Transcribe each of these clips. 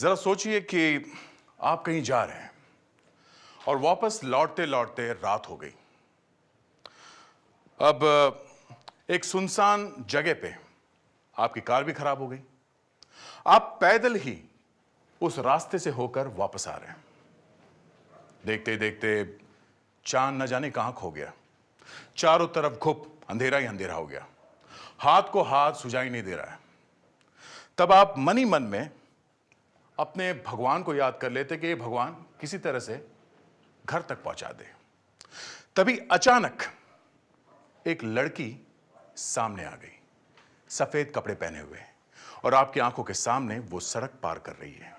जरा सोचिए कि आप कहीं जा रहे हैं और वापस लौटते लौटते रात हो गई। अब एक सुनसान जगह पे आपकी कार भी खराब हो गई। आप पैदल ही उस रास्ते से होकर वापस आ रहे हैं। देखते देखते चांद न जाने कहां खो गया। चारों तरफ घुप अंधेरा ही अंधेरा हो गया। हाथ को हाथ सुझाई नहीं दे रहा है। तब आप मन ही मन में अपने भगवान को याद कर लेते कि ये भगवान किसी तरह से घर तक पहुंचा दे। तभी अचानक एक लड़की सामने आ गई, सफेद कपड़े पहने हुए, और आपकी आंखों के सामने वो सड़क पार कर रही है।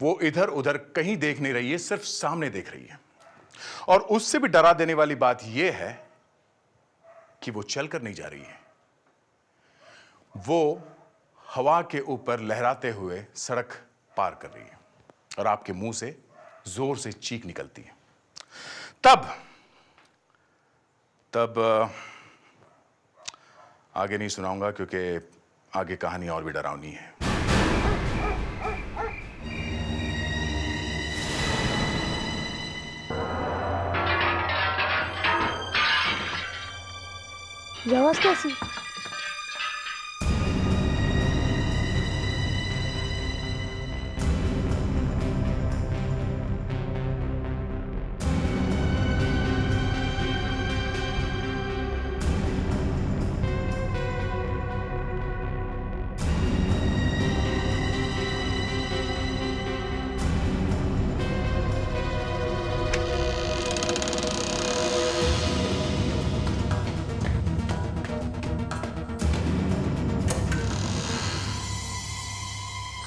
वो इधर उधर कहीं देख नहीं रही है, सिर्फ सामने देख रही है। और उससे भी डरा देने वाली बात यह है कि वो चलकर नहीं जा रही है, वो हवा के ऊपर लहराते हुए सड़क पार कर रही है और आपके मुंह से जोर से चीख निकलती है। तब आगे नहीं सुनाऊंगा क्योंकि आगे कहानी और भी डरावनी है। ये आवाज कैसी?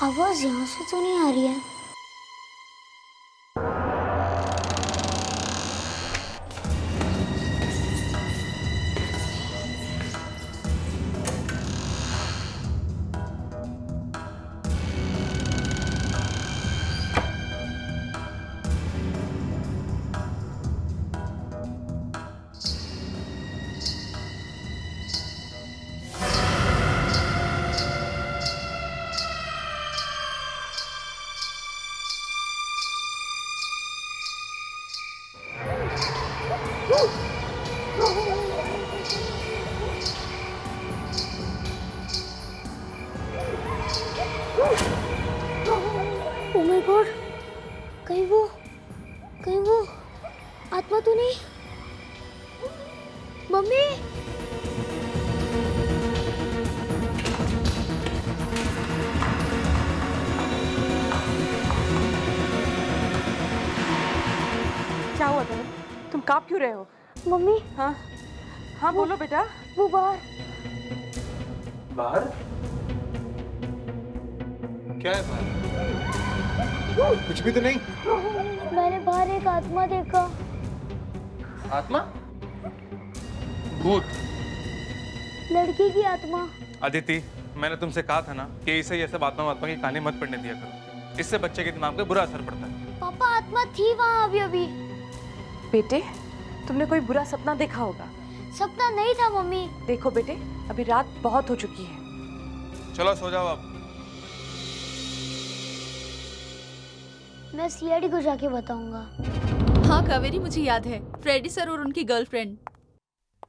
आवाज यहाँ से तो नहीं आ रही है। ओह माय गॉड, कहीं वो आत्मा तो नहीं? मम्मी, क्या हुआ तनु? तुम कांप क्यों रहे हो? मम्मी, हाँ हाँ बोलो बेटा। वो बाहर। बाहर? क्या है बाहर? कुछ भी तो नहीं। मैंने बाहर एक आत्मा देखा। आत्मा? भूत? लड़की की आत्मा। अदिति, मैंने तुमसे कहा था ना कि इसे ये सब आत्मा की कहानी मत पढ़ने दिया करो। इससे बच्चे के दिमाग पे बुरा असर पड़ता है। पापा, आत्मा थी वहाँ अभी। बेटे, तुमने कोई बुरा सपना देखा होगा। सपना नहीं था मम्मी। देखो बेटे, अभी रात बहुत हो चुकी है। चलो सो जाओ अब। मैं सीआईडी को जाके बताऊंगा। हाँ कावेरी, मुझे याद है, फ्रेडी सर और उनकी गर्लफ्रेंड।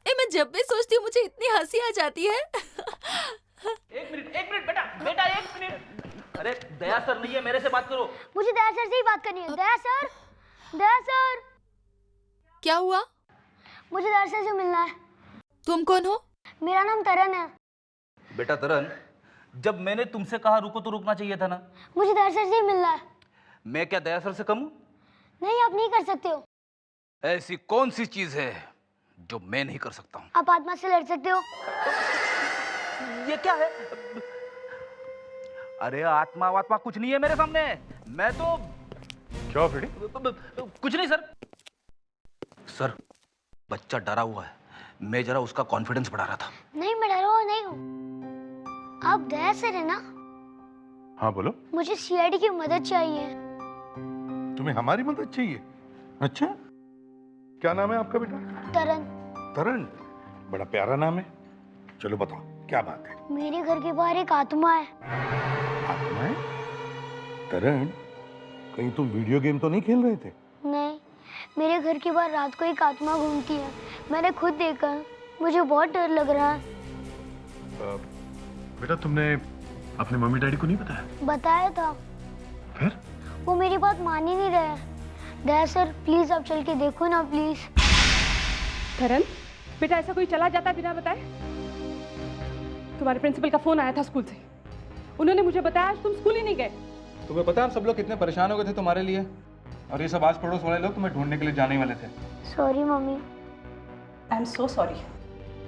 मैं जब भी सोचती हूँ मुझे इतनी हंसी आ जाती है। एक मिनट बेटा एक मिनट। अरे दया सर नहीं है, मेरे से बात करो। मुझे दया सर से ही बात करनी है। दया सर। क्या हुआ? मुझे दया सर से मिलना है। तुम कौन हो? मेरा नाम तरन है। बेटा तरन, जब मैंने तुमसे कहा रुको तो रुकना चाहिए था ना। मुझे दया सर से ही मिलना है। मैं क्या दया सर से कम हूं? नहीं, आप नहीं कर सकते हो। ऐसी कौन सी चीज है जो मैं नहीं कर सकता हूं? आप आत्मा से लड़ सकते हो। ये क्या है? अरे आत्मा कुछ नहीं है मेरे सामने। मैं तो क्या फ्रेडी? कुछ नहीं सर, बच्चा डरा हुआ है। मैं जरा उसका कॉन्फिडेंस बढ़ा रहा था। नहीं, मैं डरा हुआ नहीं हूँ। आप दया सर है ना? हाँ बोलो। मुझे सीआईडी की मदद चाहिए। तुम्हें हमारी मदद चाहिए? अच्छा, क्या नाम है आपका बेटा? तरन। तरन? बड़ा प्यारा नाम है। चलो बताओ क्या बात है। मेरे घर के बाहर एक आत्मा है। आत्मा है? तरण, कहीं तुम वीडियो गेम तो नहीं खेल रहे थे? नहीं, मेरे घर के बाहर रात को एक आत्मा घूमती है। मैंने खुद देखा है। मुझे बहुत डर लग रहा है। बेटा तुमने अपने मम्मी डैडी को नहीं बताया? बताया था, फिर? वो मेरी बात मान ही नहीं रहे। दया सर प्लीज आप चल के देखो ना प्लीज। करण, बेटा ऐसा कोई चला जाता बिना बताए? तुम्हारे प्रिंसिपल का फोन आया था स्कूल से। उन्होंने मुझे बताया आज तुम स्कूल ही नहीं गए। तुम्हें पता है हम सब लोग कितने परेशान हो गए थे तुम्हारे लिए, और ये सब आस पड़ोस वाले लोग तुम्हें ढूंढने के लिए जाने ही वाले थे। Sorry mummy. I am so sorry.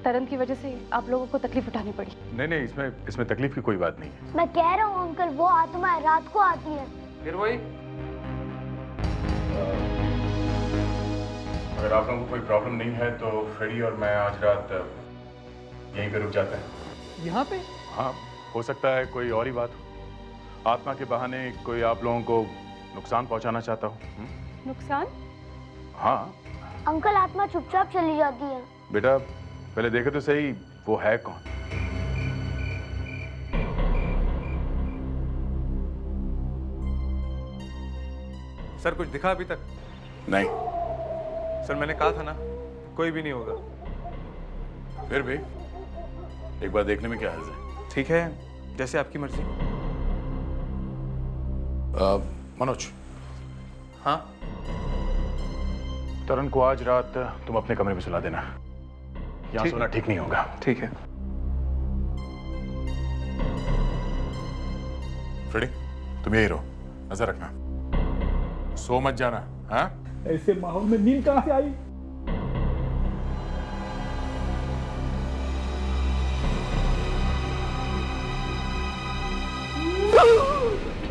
Taran की वजह से आप लोगों को तकलीफ उठानी पड़ी। नहीं, इसमें तकलीफ की कोई बात नहीं है। मैं कह रहा हूँ अंकल, वो आत्मा है, रात को आती है। फिर वही, अगर आप लोगों को कोई प्रॉब्लम नहीं है तो फ्रेडी और मैं आज रात यहीं पे रुक जाते हैं। यहाँ पे? हाँ, हो सकता है कोई और ही बात हो। आत्मा के बहाने कोई आप लोगों को नुकसान पहुंचाना चाहता हूँ। नुकसान? हाँ अंकल आत्मा चुपचाप चली जाती है। बेटा, पहले देखे तो सही वो है कौन। सर कुछ दिखा अभी तक? नहीं। सर मैंने कहा था ना, कोई भी नहीं होगा। फिर भी एक बार देखने में क्या हर्ज है? ठीक है, जैसे आपकी मर्जी। मनोज। हाँ? तरन को आज रात तुम अपने कमरे में सुला देना। यहाँ सोना ठीक नहीं होगा। ठीक है। फ्रेडी, तुम यही रहो, नजर रखना, सो मत जाना। हाँ? ऐसे माहौल में नींद कहाँ से आई?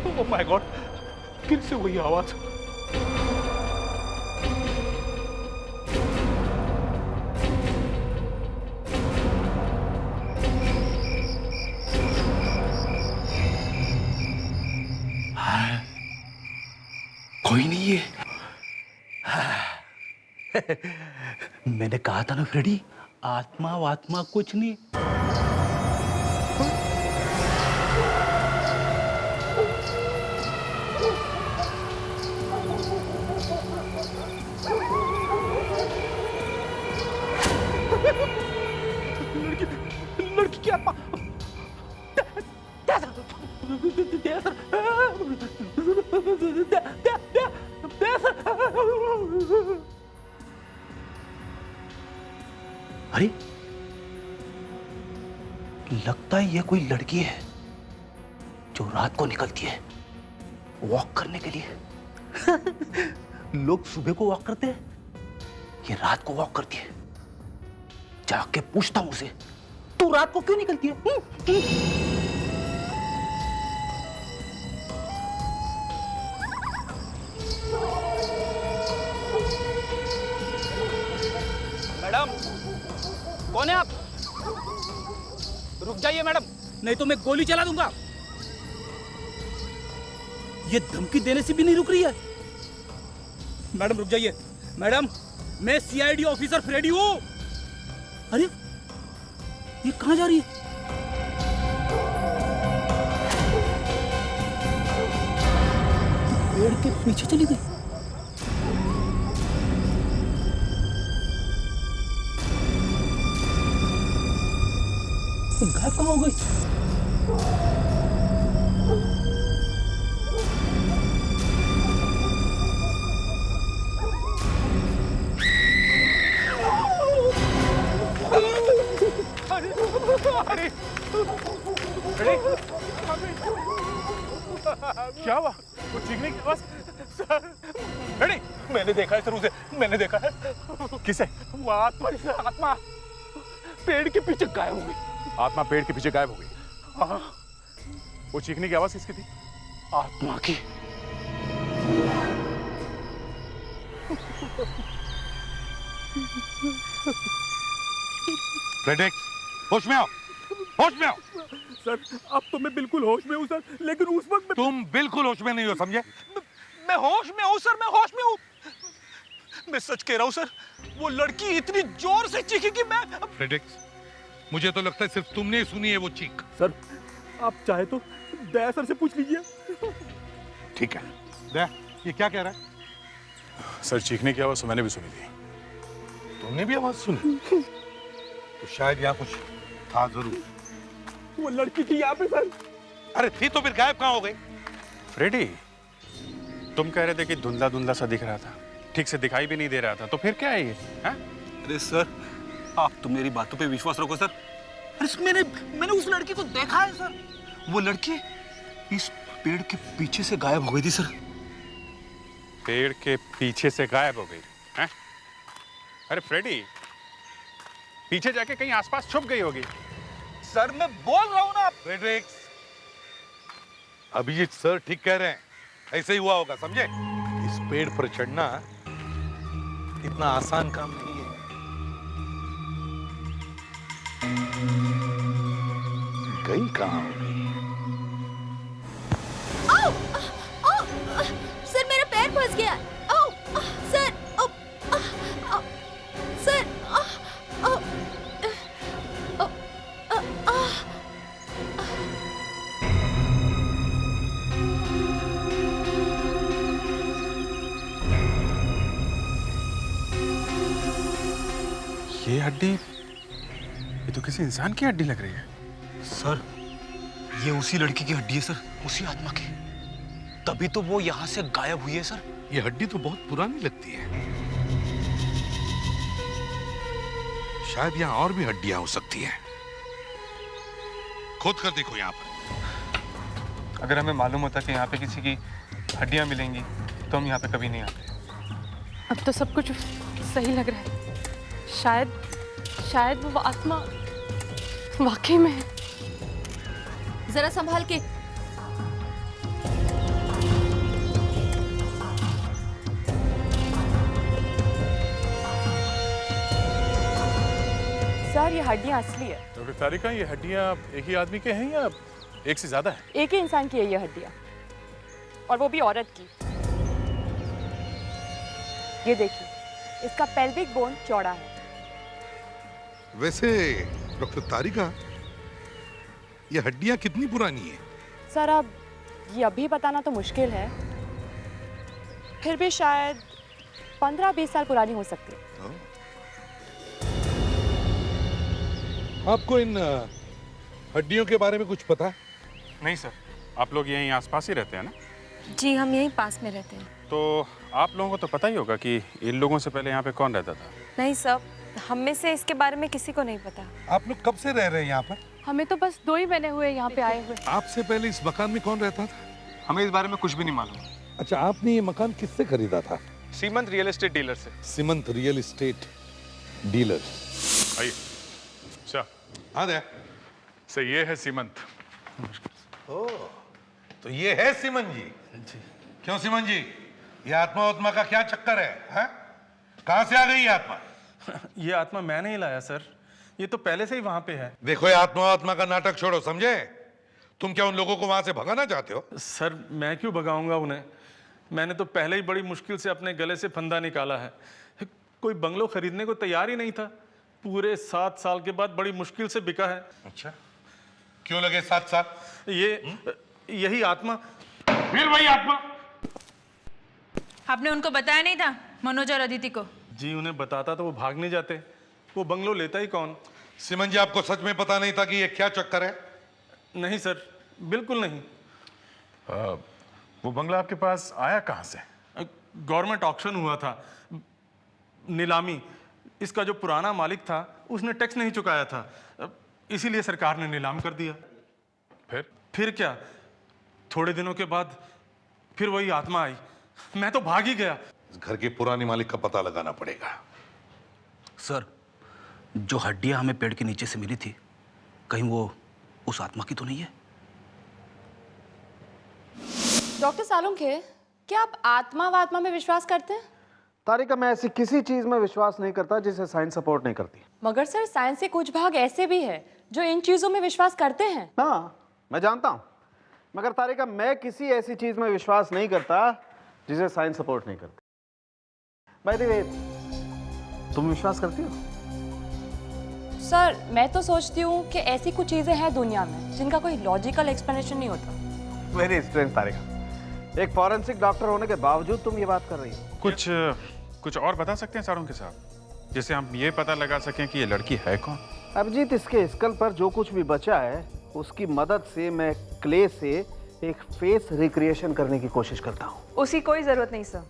ओह माय गॉड, फिर से वही आवाज। कोई नहीं है। मैंने कहा था ना फ्रेडी, आत्मा वात्मा कुछ नहीं। लड़की की आत्मा। अरे लगता है ये कोई लड़की है जो रात को निकलती है वॉक करने के लिए। लोग सुबह को वॉक करते हैं, ये रात को वॉक करती है। जाके पूछता हूं उसे, तू रात को क्यों निकलती है? मैडम, कौन है आप? रुक जाइए मैडम, नहीं तो मैं गोली चला दूंगा। ये धमकी देने से भी नहीं रुक रही है। मैडम रुक जाइए। मैडम, मैं सीआईडी ऑफिसर फ्रेडी हूं। अरे ये कहां जा रही है? पेड़ के पीछे चली गई। गायब कहाँ हो गई? क्या हुआ? वो चीखने की आवाज? रेडी, मैंने देखा है सर उसे, मैंने देखा है। किसे? वो आत्मा, आत्मा पेड़ के पीछे गायब हो गई। आत्मा पेड़ के पीछे गायब हो गई? हाँ। वो चीखने की आवाज किसकी थी? आत्मा की। फ्रेडेक्स, होश में आओ, होश में आओ। सर अब तो मैं बिल्कुल होश में हूँ सर, लेकिन उस वक्त तुम बिल्कुल होश में नहीं हो, समझे? मैं होश में हूँ सर, मैं होश में हूँ। मैं सच कह रहा हूँ सर, वो लड़की इतनी जोर से चीखी कि मैं। फ्रेडेक्स, मुझे तो लगता है सिर्फ तुमने ही सुनी है वो चीख। सर आप चाहे तो दया सर से पूछ लीजिए। ठीक है। दे, ये क्या कह रहा है? सर चीखने की आवाज तो मैंने भी सुनी थी। तुमने भी आवाज सुनी? तो शायद यहाँ कुछ था जरूर। वो लड़की थी यहाँ पे सर। अरे थी तो फिर गायब कहाँ हो गई? फ्रेडी, तुम कह रहे थे कि धुंधला धुंधला सा दिख रहा था, ठीक से दिखाई भी नहीं दे रहा था, तो फिर क्या है ये? हाँ? अरे सर, आप तो मेरी बातों पे विश्वास रखो सर। अरे मैंने उस लड़की को देखा है सर। वो लड़की इस पेड़ के पीछे से गायब हो गई थी सर। पेड़ के पीछे से गायब हो गई? हैं? अरे फ्रेडी, पीछे जाके कहीं आसपास छुप गई होगी। सर मैं बोल रहा हूँ ना। फ्रेडरिक्स, अभिजीत सर ठीक कह रहे हैं, ऐसे ही हुआ होगा, समझे? इस पेड़ पर चढ़ना इतना आसान काम नहीं है। गई कहाँ होगी? सर मेरा पैर फंस गया। सर सर ये हड्डी, ये तो किसी इंसान की हड्डी लग रही है। सर ये उसी लड़की की हड्डी है सर, उसी आत्मा की। तभी तो वो यहाँ से गायब हुई है सर। ये हड्डी तो बहुत पुरानी लगती है। शायद यहाँ और भी हड्डियां हो सकती हैं। खोद कर देखो यहाँ पर। अगर हमें मालूम होता कि यहाँ पे किसी की हड्डियाँ मिलेंगी तो हम यहाँ पे कभी नहीं आते। अब तो सब कुछ सही लग रहा है। शायद वो आत्मा वाकई में है। जरा संभाल के। सर ये हड्डियां असली है। डॉक्टर तारिका, ये हड्डियां एक ही आदमी के हैं या एक से ज्यादा है? एक ही इंसान की है ये हड्डियां, और वो भी औरत की। ये देखिए, इसका पेल्विक बोन चौड़ा है। वैसे डॉक्टर तारिका, ये हड्डियां कितनी पुरानी है? सर अब ये अभी बताना तो मुश्किल है, फिर भी शायद 15-20 साल पुरानी हो सकती है। आपको इन हड्डियों के बारे में कुछ पता है? नहीं सर, आप लोग यहीं आसपास ही रहते हैं ना? जी हम यहीं पास में रहते हैं। तो आप लोगों को तो पता ही होगा कि इन लोगों से पहले यहाँ पे कौन रहता था। नहीं सर, हम में से इसके बारे में किसी को नहीं पता। आप लोग कब से रह रहे हैं यहाँ पर? हमें तो बस 2 ही महीने हुए यहाँ पे आए हुए। आपसे पहले इस मकान में कौन रहता था? हमें इस बारे में कुछ भी नहीं मालूम। अच्छा, आपने ये मकान किससे खरीदा था? सीमंत रियल एस्टेट डीलर से। सीमंत रियल एस्टेट डीलर। आइए। अच्छा, हाँ दे। सर ये है सीमंत। ओ, तो ये है सीमंत जी। क्यों सीमंत जी, ये आत्मा का क्या चक्कर है? कहाँ से आ गई ये आत्मा? ये आत्मा मैं नहीं लाया सर, ये तो पहले से ही वहां पे है। देखो, ये आत्मा का नाटक छोड़ो, समझे? तुम क्या उन लोगों को वहां से भगाना चाहते हो? सर मैं क्यों भगाऊंगा उन्हें? मैंने तो पहले ही बड़ी मुश्किल से अपने गले से फंदा निकाला है। कोई बंगलो खरीदने को तैयार ही नहीं था। पूरे 7 साल के बाद बड़ी मुश्किल से बिका है। अच्छा, क्यों लगे 7 साल? यही आत्मा। फिर वही आत्मा? आपने उनको बताया नहीं था, मनोज और अदिति को? जी उन्हें बताता तो वो भाग नहीं जाते। वो बंगलो लेता ही कौन? सीमंत जी, आपको सच में पता नहीं था कि ये क्या चक्कर है? नहीं सर, बिल्कुल नहीं। वो बंगला आपके पास आया कहाँ से? गवर्नमेंट ऑक्शन हुआ था, नीलामी। इसका जो पुराना मालिक था उसने टैक्स नहीं चुकाया था, इसीलिए सरकार ने नीलाम कर दिया। फिर क्या, थोड़े दिनों के बाद फिर वही आत्मा आई। मैं तो भाग ही गया। इस घर के पुराने मालिक का पता लगाना पड़ेगा। सर, जो हड्डियां हमें पेड़ के नीचे से मिली थी, कहीं वो उस आत्मा की तो नहीं है? डॉक्टर सालुंखे, क्या आप आत्मा में विश्वास करते हैं? तारिका, मैं ऐसी किसी चीज में विश्वास नहीं करता जिसे साइंस सपोर्ट नहीं करती। मगर सर साइंस के कुछ भाग ऐसे भी है जो इन चीजों में विश्वास करते हैं। हाँ, मैं जानता हूँ, मगर तारिका मैं किसी ऐसी चीज में विश्वास नहीं करता जिसे साइंस सपोर्ट नहीं करती। बाय द वे, तुम विश्वास करती हो? सर मैं तो सोचती हूँ कि ऐसी कुछ चीजें हैं दुनिया में जिनका कोई लॉजिकल एक्सप्लेनेशन नहीं होता। वेरी स्ट्रेंज तारिका, एक फॉरेंसिक डॉक्टर होने के बावजूद तुम ये बात कर रही हो। कुछ और बता सकते हैं सर उनके साथ, जिससे हम ये पता लगा सकें कि ये लड़की है कौन? अभिजीत, इसके स्कल पर जो कुछ भी बचा है उसकी मदद से मैं क्ले से एक फेस रिक्रिएशन करने की कोशिश करता हूँ। उसकी कोई जरूरत नहीं सर।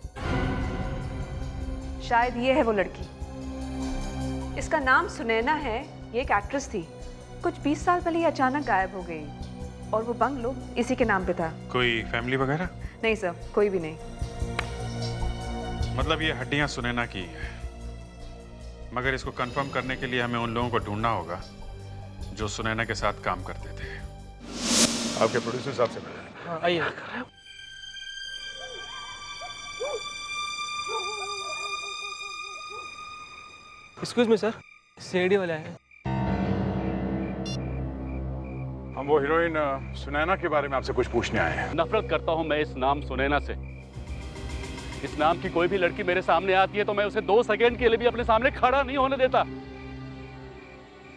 शायद ये है वो लड़की। इसका नाम सुनैना है, ये एक एक्ट्रेस थी। कुछ 20 साल पहले ये अचानक गायब हो गई और वो बंगलो इसी के नाम पे था। कोई फैमिली वगैरह? नहीं सर, कोई भी नहीं। मतलब ये हड्डियां सुनैना की है, मगर इसको कंफर्म करने के लिए हमें उन लोगों को ढूंढना होगा जो सुनैना के साथ काम करते थे। आपके प्रोड्यूसर साहब से मिले। आइए। एक्सक्यूज मी सर, सीआईडी वाले हैं। हम वो हीरोइन सुनैना के बारे में आपसे कुछ पूछने आए हैं। नफरत करता हूं मैं इस नाम सुनैना से। इस नाम की कोई भी लड़की मेरे सामने आती है तो मैं उसे 2 सेकंड के लिए भी अपने सामने खड़ा नहीं होने देता।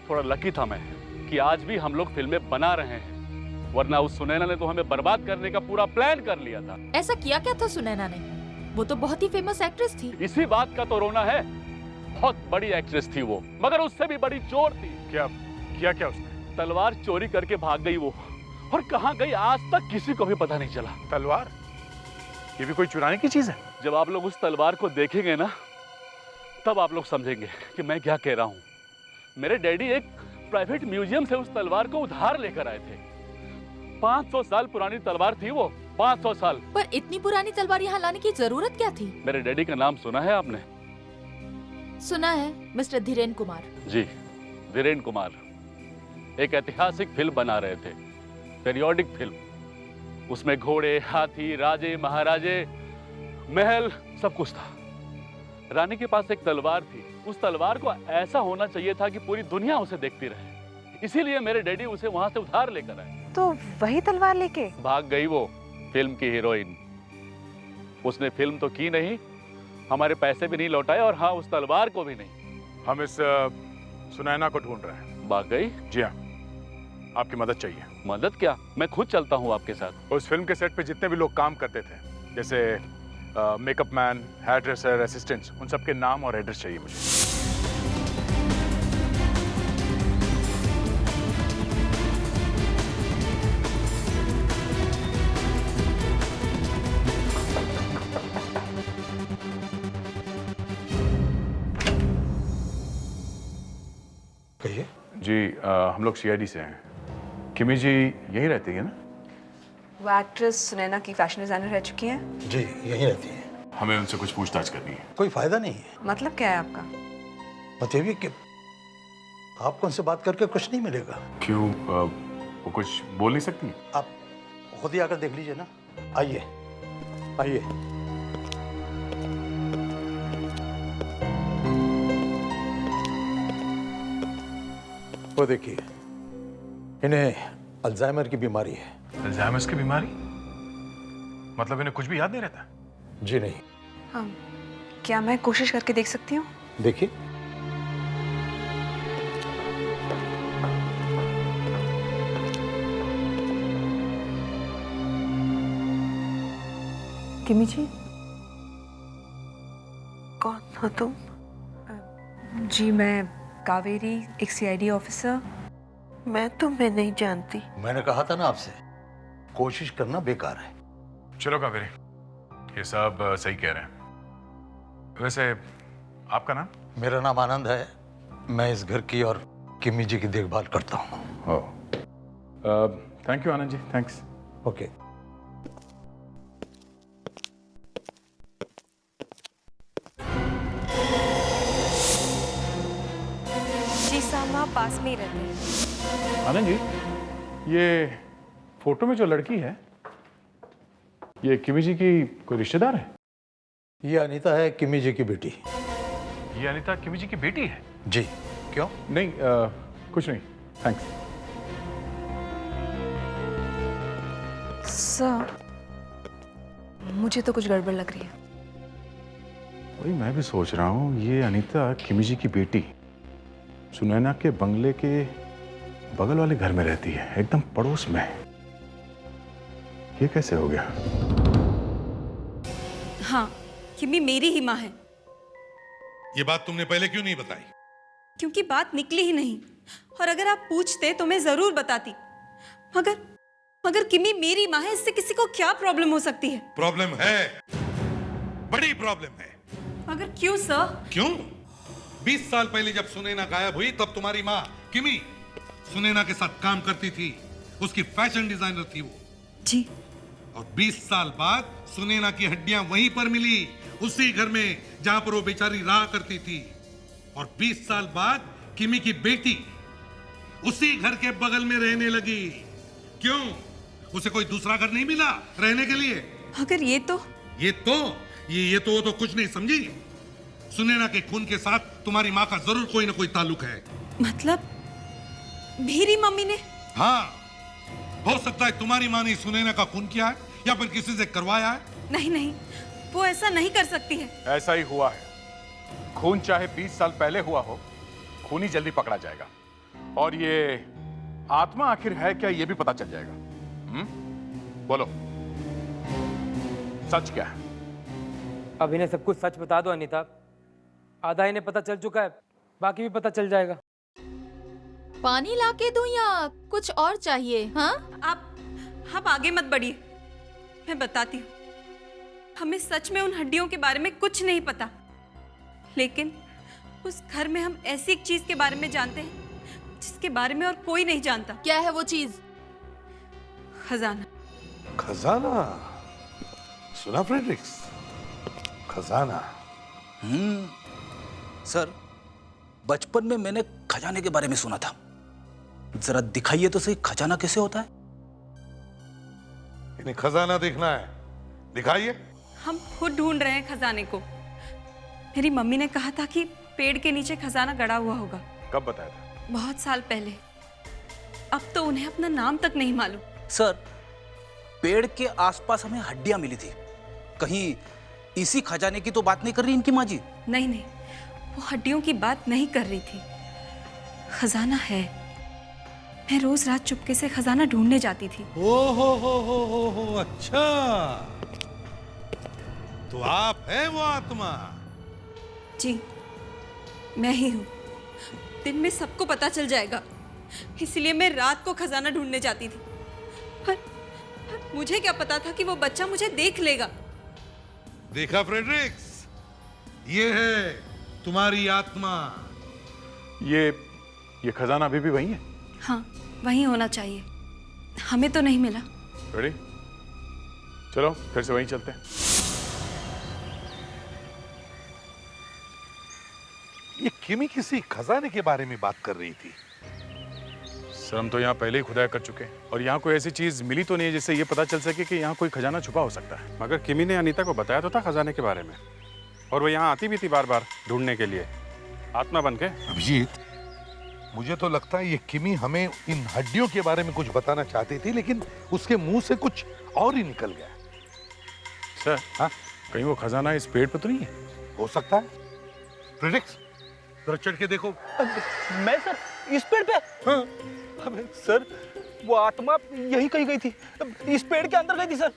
थोड़ा लकी था मैं कि आज भी हम लोग फिल्में बना रहे हैं, वरना उस सुनैना ने तो हमें बर्बाद करने का पूरा प्लान कर लिया था। ऐसा किया क्या था सुनैना ने? वो तो बहुत ही फेमस एक्ट्रेस थी। इसी बात का तो रोना है। बहुत बड़ी एक्ट्रेस थी वो, मगर उससे भी बड़ी चोर थी। क्या किया क्या उसने? तलवार चोरी करके भाग गई वो, और कहाँ गई आज तक किसी को भी पता नहीं चला। तलवार? ये भी कोई चुराने की चीज है? जब आप लोग उस तलवार को देखेंगे ना, तब आप लोग समझेंगे कि मैं क्या कह रहा हूँ। मेरे डैडी एक प्राइवेट म्यूजियम से उस तलवार को उधार लेकर आए थे। 500 साल पुरानी तलवार थी वो, 500 साल। पर इतनी पुरानी तलवार यहाँ लाने की जरूरत क्या थी? मेरे डैडी का नाम सुना है आपने? सुना है, मिस्टर धीरेन कुमार। जी, धीरेन कुमार एक ऐतिहासिक फिल्म बना रहे थे, पीरियोडिक फिल्म। उसमें घोड़े, हाथी, राजे, महाराजे, महल, सब कुछ था। रानी के पास एक तलवार थी। उस तलवार को ऐसा होना चाहिए था कि पूरी दुनिया उसे देखती रहे। इसीलिए मेरे डैडी उसे वहां से उधार लेकर आए। तो वही तलवार लेके भाग गई वो फिल्म की हीरोइन। उसने फिल्म तो की नहीं, हमारे पैसे भी नहीं लौटाए, और हाँ, उस तलवार को भी नहीं। हम इस सुनैना को ढूंढ रहे हैं। भाग गई? जी हाँ, आपकी मदद चाहिए। मदद क्या? मैं खुद चलता हूँ आपके साथ। उस फिल्म के सेट पे जितने भी लोग काम करते थे, जैसे makeup man, hair dresser, assistants, उन सबके नाम और एड्रेस चाहिए मुझे। कहिए। जी, हम लोग सीआईडी से हैं। किमी जी यहीं रहती है ना? वो एक्ट्रेस सुनैना की फैशन डिजाइनर रह चुकी हैं। जी, यहीं रहती है। हमें उनसे कुछ पूछताछ करनी है। कोई फायदा नहीं है। मतलब क्या है आपका? मतलब ये कि आपको उनसे बात करके कुछ नहीं मिलेगा। क्यों? वो कुछ बोल नहीं सकती? आप खुद ही आकर देख लीजिए ना। आइए आइए। वो देखिए, इन्हें अल्जाइमर की बीमारी है। अल्जाइमर की बीमारी? मतलब इन्हें कुछ भी याद नहीं रहता? जी नहीं। हाँ, क्या मैं कोशिश करके देख सकती हूँ? देखिए। किमी जी? कौन हो तुम? जी, मैं कावेरी, एक सीआईडी ऑफिसर। मैं तुम्हें नहीं जानती। मैंने कहा था ना आपसे, कोशिश करना बेकार है। चलो कावेरी, ये सब सही कह रहे हैं। वैसे आपका नाम? मेरा नाम आनंद है। मैं इस घर की और किमी जी की देखभाल करता हूँ। Thank you Anand ji, thanks. Okay. जी सामा पास में ही रहते हैं। आनंद जी, ये फोटो में जो लड़की है, ये किमी जी की कोई रिश्तेदार है? ये अनीता है, किमी जी की बेटी। ये अनीता किमी जी की बेटी है? जी। क्यों? नहीं, कुछ नहीं, थैंक्स। सर, मुझे तो कुछ गड़बड़ लग रही है। वही मैं भी सोच रहा हूँ, ये अनीता किमी जी की बेटी सुनैना के बंगले के बगल वाले घर में रहती है, एकदम पड़ोस में। ये कैसे हो गया? हाँ, किमी मेरी ही माँ है। ये बात तुमने पहले क्यों नहीं बताई? क्योंकि बात निकली ही नहीं, और अगर आप पूछते तो मैं जरूर बताती। मगर किमी मेरी माँ है, इससे किसी को क्या प्रॉब्लम हो सकती है? प्रॉब्लम है, बड़ी प्रॉब्लम है। मगर क्यों सर? क्यों? 20 साल पहले जब सुनैना गायब हुई तब तुम्हारी माँ किमी सुनैना के साथ काम करती थी। उसकी फैशन डिजाइनर थी वो। जी। और 20 साल बाद सुनैना की हड्डियां वहीं पर मिली, उसी घर में जहां पर वो बेचारी रहा करती थी। और 20 साल बाद किमी की बेटी उसी घर के बगल में रहने लगी। क्यों? उसे कोई दूसरा घर नहीं मिला रहने के लिए? अगर ये तो वो तो कुछ नहीं समझी। सुनैना के खून के साथ तुम्हारी माँ का जरूर कोई ना कोई ताल्लुक है। मतलब मेरी मम्मी ने? हाँ, हो सकता है तुम्हारी माँ ने सुनैना का खून किया है या फिर किसी से करवाया है। नहीं, वो ऐसा नहीं कर सकती है। ऐसा ही हुआ है। खून चाहे 20 साल पहले हुआ हो, खूनी जल्दी पकड़ा जाएगा। और ये आत्मा आखिर है क्या, ये भी पता चल जाएगा। बोलो, सच क्या है? अब इन्हें सब कुछ सच बता दो अनीता। आधा इन्हें पता चल चुका है, बाकी भी पता चल जाएगा। पानी लाके दूं या कुछ और चाहिए? हाँ, आप आगे मत बढ़िए, मैं बताती हूँ। हमें सच में उन हड्डियों के बारे में कुछ नहीं पता, लेकिन उस घर में हम ऐसी एक चीज के बारे में जानते हैं जिसके बारे में और कोई नहीं जानता। क्या है वो चीज? खजाना। खजाना? सुना फ्रेडरिक्स? खजाना? सर, बचपन में मैंने खजाने के बारे में सुना था। जरा दिखाइए तो सही, खजाना कैसे होता है? इन्हें खजाना देखना है, दिखाइए। हम खुद ढूंढ रहे हैं खजाने को। मेरी मम्मी ने कहा था कि पेड़ के नीचे खजाना गड़ा हुआ होगा। कब बताया था? बहुत साल पहले। अब तो उन्हें अपना नाम तक नहीं मालूम। सर, पेड़ के आसपास हमें हड्डियां मिली थी। कहीं इसी खजाने की तो बात नहीं कर रही इनकी माँ जी? नहीं, वो हड्डियों की बात नहीं कर रही थी। खजाना है। मैं रोज रात चुपके से खजाना ढूंढने जाती थी। हो, अच्छा, तो आप हैं वो आत्मा? जी, मैं ही हूँ। दिन में सबको पता चल जाएगा, इसलिए मैं रात को खजाना ढूंढने जाती थी। पर मुझे क्या पता था कि वो बच्चा मुझे देख लेगा। देखा फ्रेडरिक्स, ये है तुम्हारी आत्मा। ये खजाना अभी भी वही है? हाँ, वही होना चाहिए। हमें तो नहीं मिला। रेडी? चलो फिर से वहीं चलते हैं। ये किमी किसी खजाने के बारे में बात कर रही थी। सर, हम तो यहाँ पहले ही खुदाई कर चुके हैं और यहाँ कोई ऐसी चीज मिली तो नहीं है जिससे ये पता चल सके कि यहाँ कोई खजाना छुपा हो सकता है। मगर किमी ने अनीता को बताया तो था खजाने के बारे में, और वो यहाँ आती भी थी बार बार ढूंढने के लिए, आत्मा बन के। अभिजीत, मुझे तो लगता है ये किमी हमें इन हड्डियों के बारे में कुछ बताना चाहती थी, लेकिन उसके मुंह से कुछ और ही निकल गया। सर, हाँ, कहीं वो खजाना इस पेड़ पे तो नहीं है? हो सकता है। फ्रेडरिक्स, जरा चढ़ के देखो। मैं सर, इस पेड़ पे? हाँ। अबे सर, वो आत्मा यही कहीं गई थी, इस पेड़ के अंदर गई थी सर।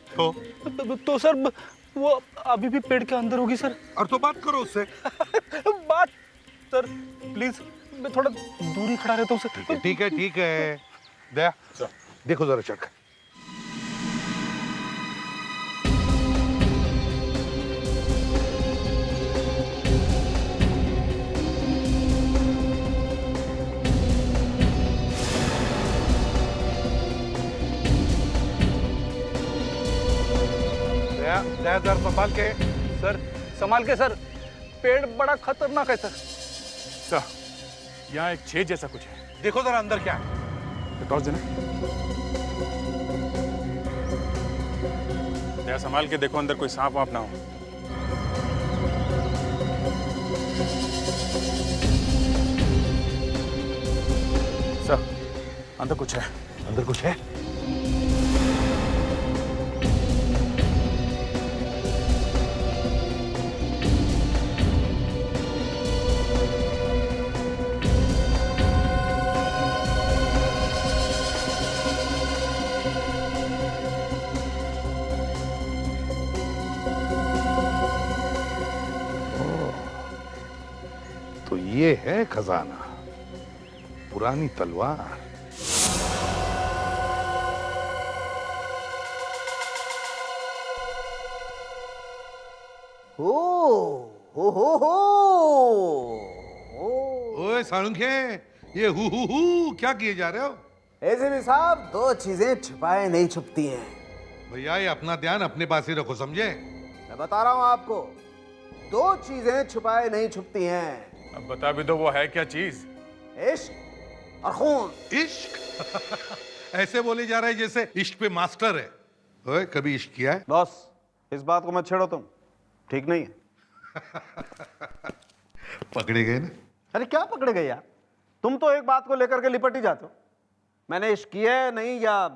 तो सर वो अभी भी पेड़ के अंदर होगी सर। और तो बात करो उससे। बात सर, प्लीज, मैं थोड़ा दूरी खड़ा रहता हूँ सर। ठीक है। दया, देखो जरा चढ़ कर। दया, संभाल के। सर, संभाल के सर, पेड़ बड़ा खतरनाक है सर। सर, यहाँ एक छेद जैसा कुछ है। देखो जरा अंदर क्या है। टॉर्च देना। दया, संभाल के देखो अंदर कोई सांप वाप ना हो। सर, अंदर कुछ है। अंदर कुछ है? ये है खजाना, पुरानी तलवार। हो ओए सालुंखे, ये हु क्या किए जा रहे हो? एसीपी साहब, दो चीजें छिपाए नहीं छुपती हैं। भैया ये अपना ध्यान अपने पास ही रखो, समझे? मैं बता रहा हूं आपको, दो चीजें छुपाए नहीं छुपती हैं। अब बता भी दो, वो है क्या चीज? इश्क और खून। इश्क? ऐसे बोले जा रहा है जैसे इश्क पे मास्टर है। ओए, कभी इश्क किया है? बॉस, इस बात को मत छेड़ो, तुम ठीक नहीं है। पकड़े गए ना? अरे क्या पकड़े गए यार, तुम तो एक बात को लेकर के लिपट ही जाते हो। मैंने इश्क किया है नहीं, या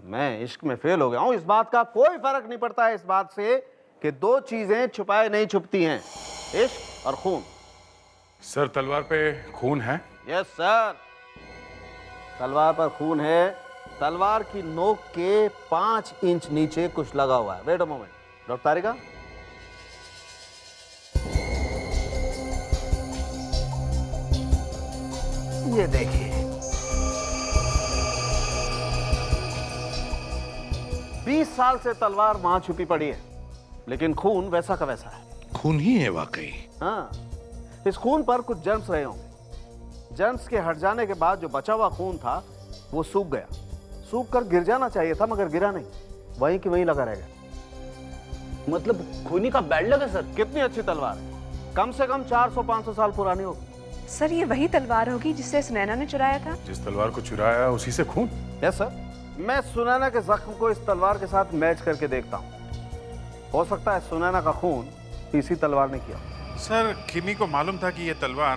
मैं इश्क में फेल हो गया हूं, इस बात का कोई फर्क नहीं पड़ता है इस बात से कि दो चीजें छुपाए नहीं छुपती हैं, इश्क और खून। सर, तलवार पे खून है? यस सर, तलवार पर खून है। तलवार की नोक के 5 इंच नीचे कुछ लगा हुआ है। वेट अ मोमेंट, डॉक्टर तारिका। ये देखिए, 20 साल से तलवार वहां छुपी पड़ी है, लेकिन खून वैसा का वैसा है। खून ही है वाकई। हाँ, इस खून पर कुछ जर्म्स रहे होंगे। जर्म्स के हट जाने के बाद जो बचा हुआ खून था वो सूख गया। सूख कर गिर जाना चाहिए था, मगर गिरा नहीं, वहीं की वहीं लगा रह गया। मतलब खूनी का बैड लक है सर। कितनी अच्छी तलवार है, कम से कम 400-500 साल पुरानी होगी। सर, ये वही तलवार होगी जिससे सुनैना ने चुराया था? जिस तलवार को चुराया उसी से खून? यस सर, मैं सुनैना के जख्म को इस तलवार के साथ मैच करके देखता हूँ। हो सकता है सुनैना का खून इसी तलवार ने किया। सर, किमी को मालूम था कि यह तलवार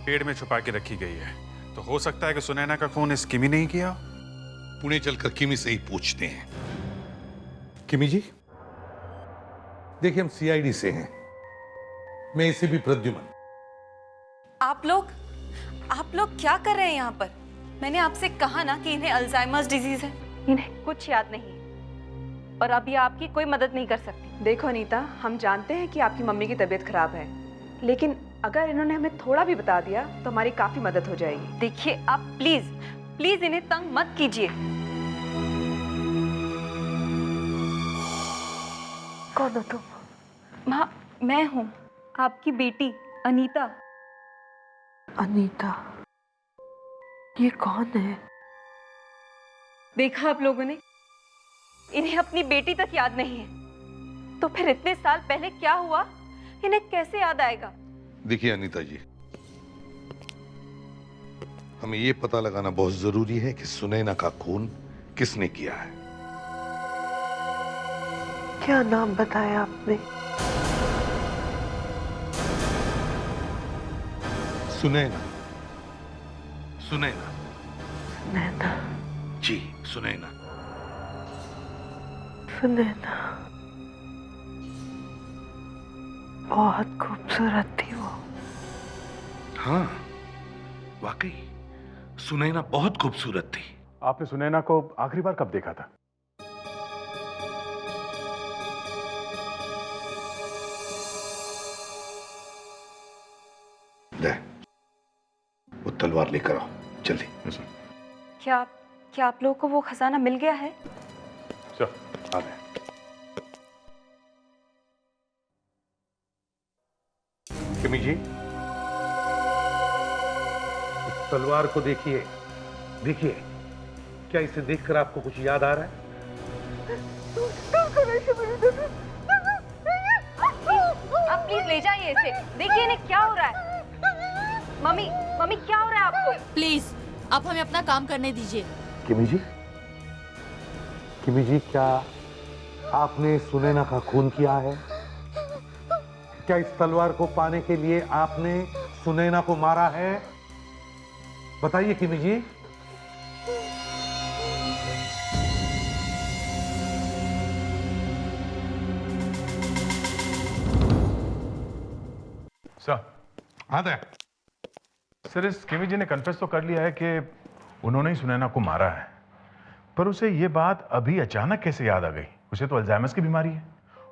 पेड़ में छुपा के रखी गई है, तो हो सकता है कि सुनैना का खून इस किमी ने ही किया। पुणे चलकर किमी से ही पूछते हैं। किमी जी, देखिए हम सीआईडी से हैं, मैं इसे भी प्रद्युमन। आप लोग क्या कर रहे हैं यहाँ पर? मैंने आपसे कहा ना कि इन्हें अल्जाइमर्स डिजीज है। इन्हें कुछ याद नहीं और अब ये आपकी कोई मदद नहीं कर सकती। देखो अनीता, हम जानते हैं कि आपकी मम्मी की तबीयत खराब है, लेकिन अगर इन्होंने हमें थोड़ा भी बता दिया तो हमारी काफी मदद हो जाएगी। देखिए, आप प्लीज इन्हें तंग मत कीजिए। कौन हो तुम? माँ, मैं हूँ आपकी बेटी अनीता। अनीता? ये कौन है? देखा आप लोगों ने, इन्हें अपनी बेटी तक याद नहीं है, तो फिर इतने साल पहले क्या हुआ इन्हें कैसे याद आएगा? देखिए अनीता जी, हमें ये पता लगाना बहुत जरूरी है कि सुनैना का खून किसने किया है। क्या नाम बताया आपने? सुनैना। सुनैना। सुनैना? जी, सुनैना। सुनैना बहुत खूबसूरत थी वो। हाँ, वाकई सुनैना बहुत खूबसूरत थी। आपने सुनैना को आखिरी बार कब देखा था? ले, वो तलवार लेकर आओ जल्दी। क्या आप लोगों को वो खजाना मिल गया है? चल, आ गए। किमी जी, इस तलवार को देखिए, देखिए, क्या इसे देखकर आपको कुछ याद आ रहा है? आप प्लीज ले जाइए इसे। देखिए इन्हें क्या हो रहा है। मम्मी क्या हो रहा है आपको? प्लीज आप हमें अपना काम करने दीजिए। किमी जी, क्या आपने सुनैना का खून किया है? क्या इस तलवार को पाने के लिए आपने सुनैना को मारा है? बताइए किमी जी। सर, सर, इस किमी जी ने कन्फेस तो कर लिया है कि उन्होंने ही सुनैना को मारा है, पर उसे ये बात अभी अचानक कैसे याद आ गई? उसे तो अल्जाइमर की बीमारी है,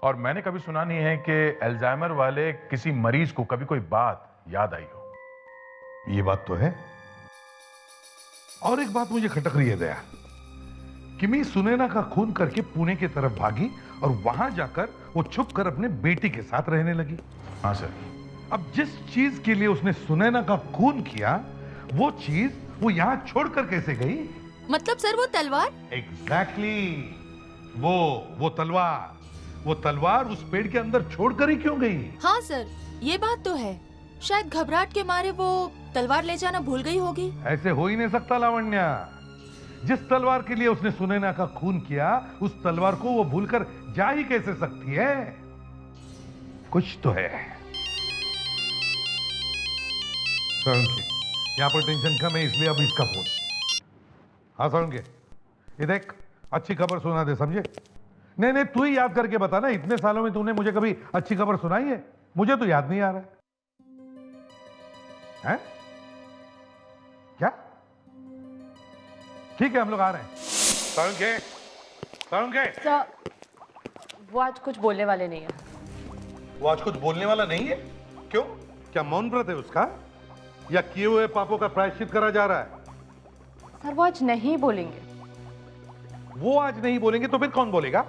और मैंने कभी सुना नहीं है कि अल्जाइमर वाले किसी मरीज को कभी कोई बात याद आई हो। ये बात तो है। और एक बात मुझे खटक रही है दया, किमी सुनैना का खून करके पुणे की तरफ भागी और वहां जाकर वो छुप कर अपने बेटी के साथ रहने लगी। हाँ सर। अब जिस चीज के लिए उसने सुनैना का खून किया, वो चीज वो यहां छोड़कर कैसे गई? मतलब सर वो तलवार? एग्जैक्टली वो तलवार उस पेड़ के अंदर छोड़कर ही क्यों गई? हाँ सर, ये बात तो है। शायद घबराहट के मारे वो तलवार ले जाना भूल गई होगी। ऐसे हो ही नहीं सकता लावण्या। जिस तलवार के लिए उसने सुनैना का खून किया, उस तलवार को वो भूलकर जा ही कैसे सकती है? कुछ तो है। यहाँ पर टेंशन कम है, इसलिए अब इसका फोन। हाँ सारंगे, ये देख, अच्छी खबर सुना दे, समझे? नहीं तू ही याद करके बता ना, इतने सालों में तूने मुझे कभी अच्छी खबर सुनाई है? मुझे तो याद नहीं आ रहा है। क्या? ठीक है, हम लोग आ रहे हैं। सारंगे सर, वो आज कुछ बोलने वाले नहीं है। वो आज कुछ बोलने वाला नहीं है? क्यों? क्या मौन व्रत है उसका, या किए हुए पापों का प्रायश्चित करा जा रहा है? सर, वो आज नहीं बोलेंगे। वो आज नहीं बोलेंगे तो फिर कौन बोलेगा?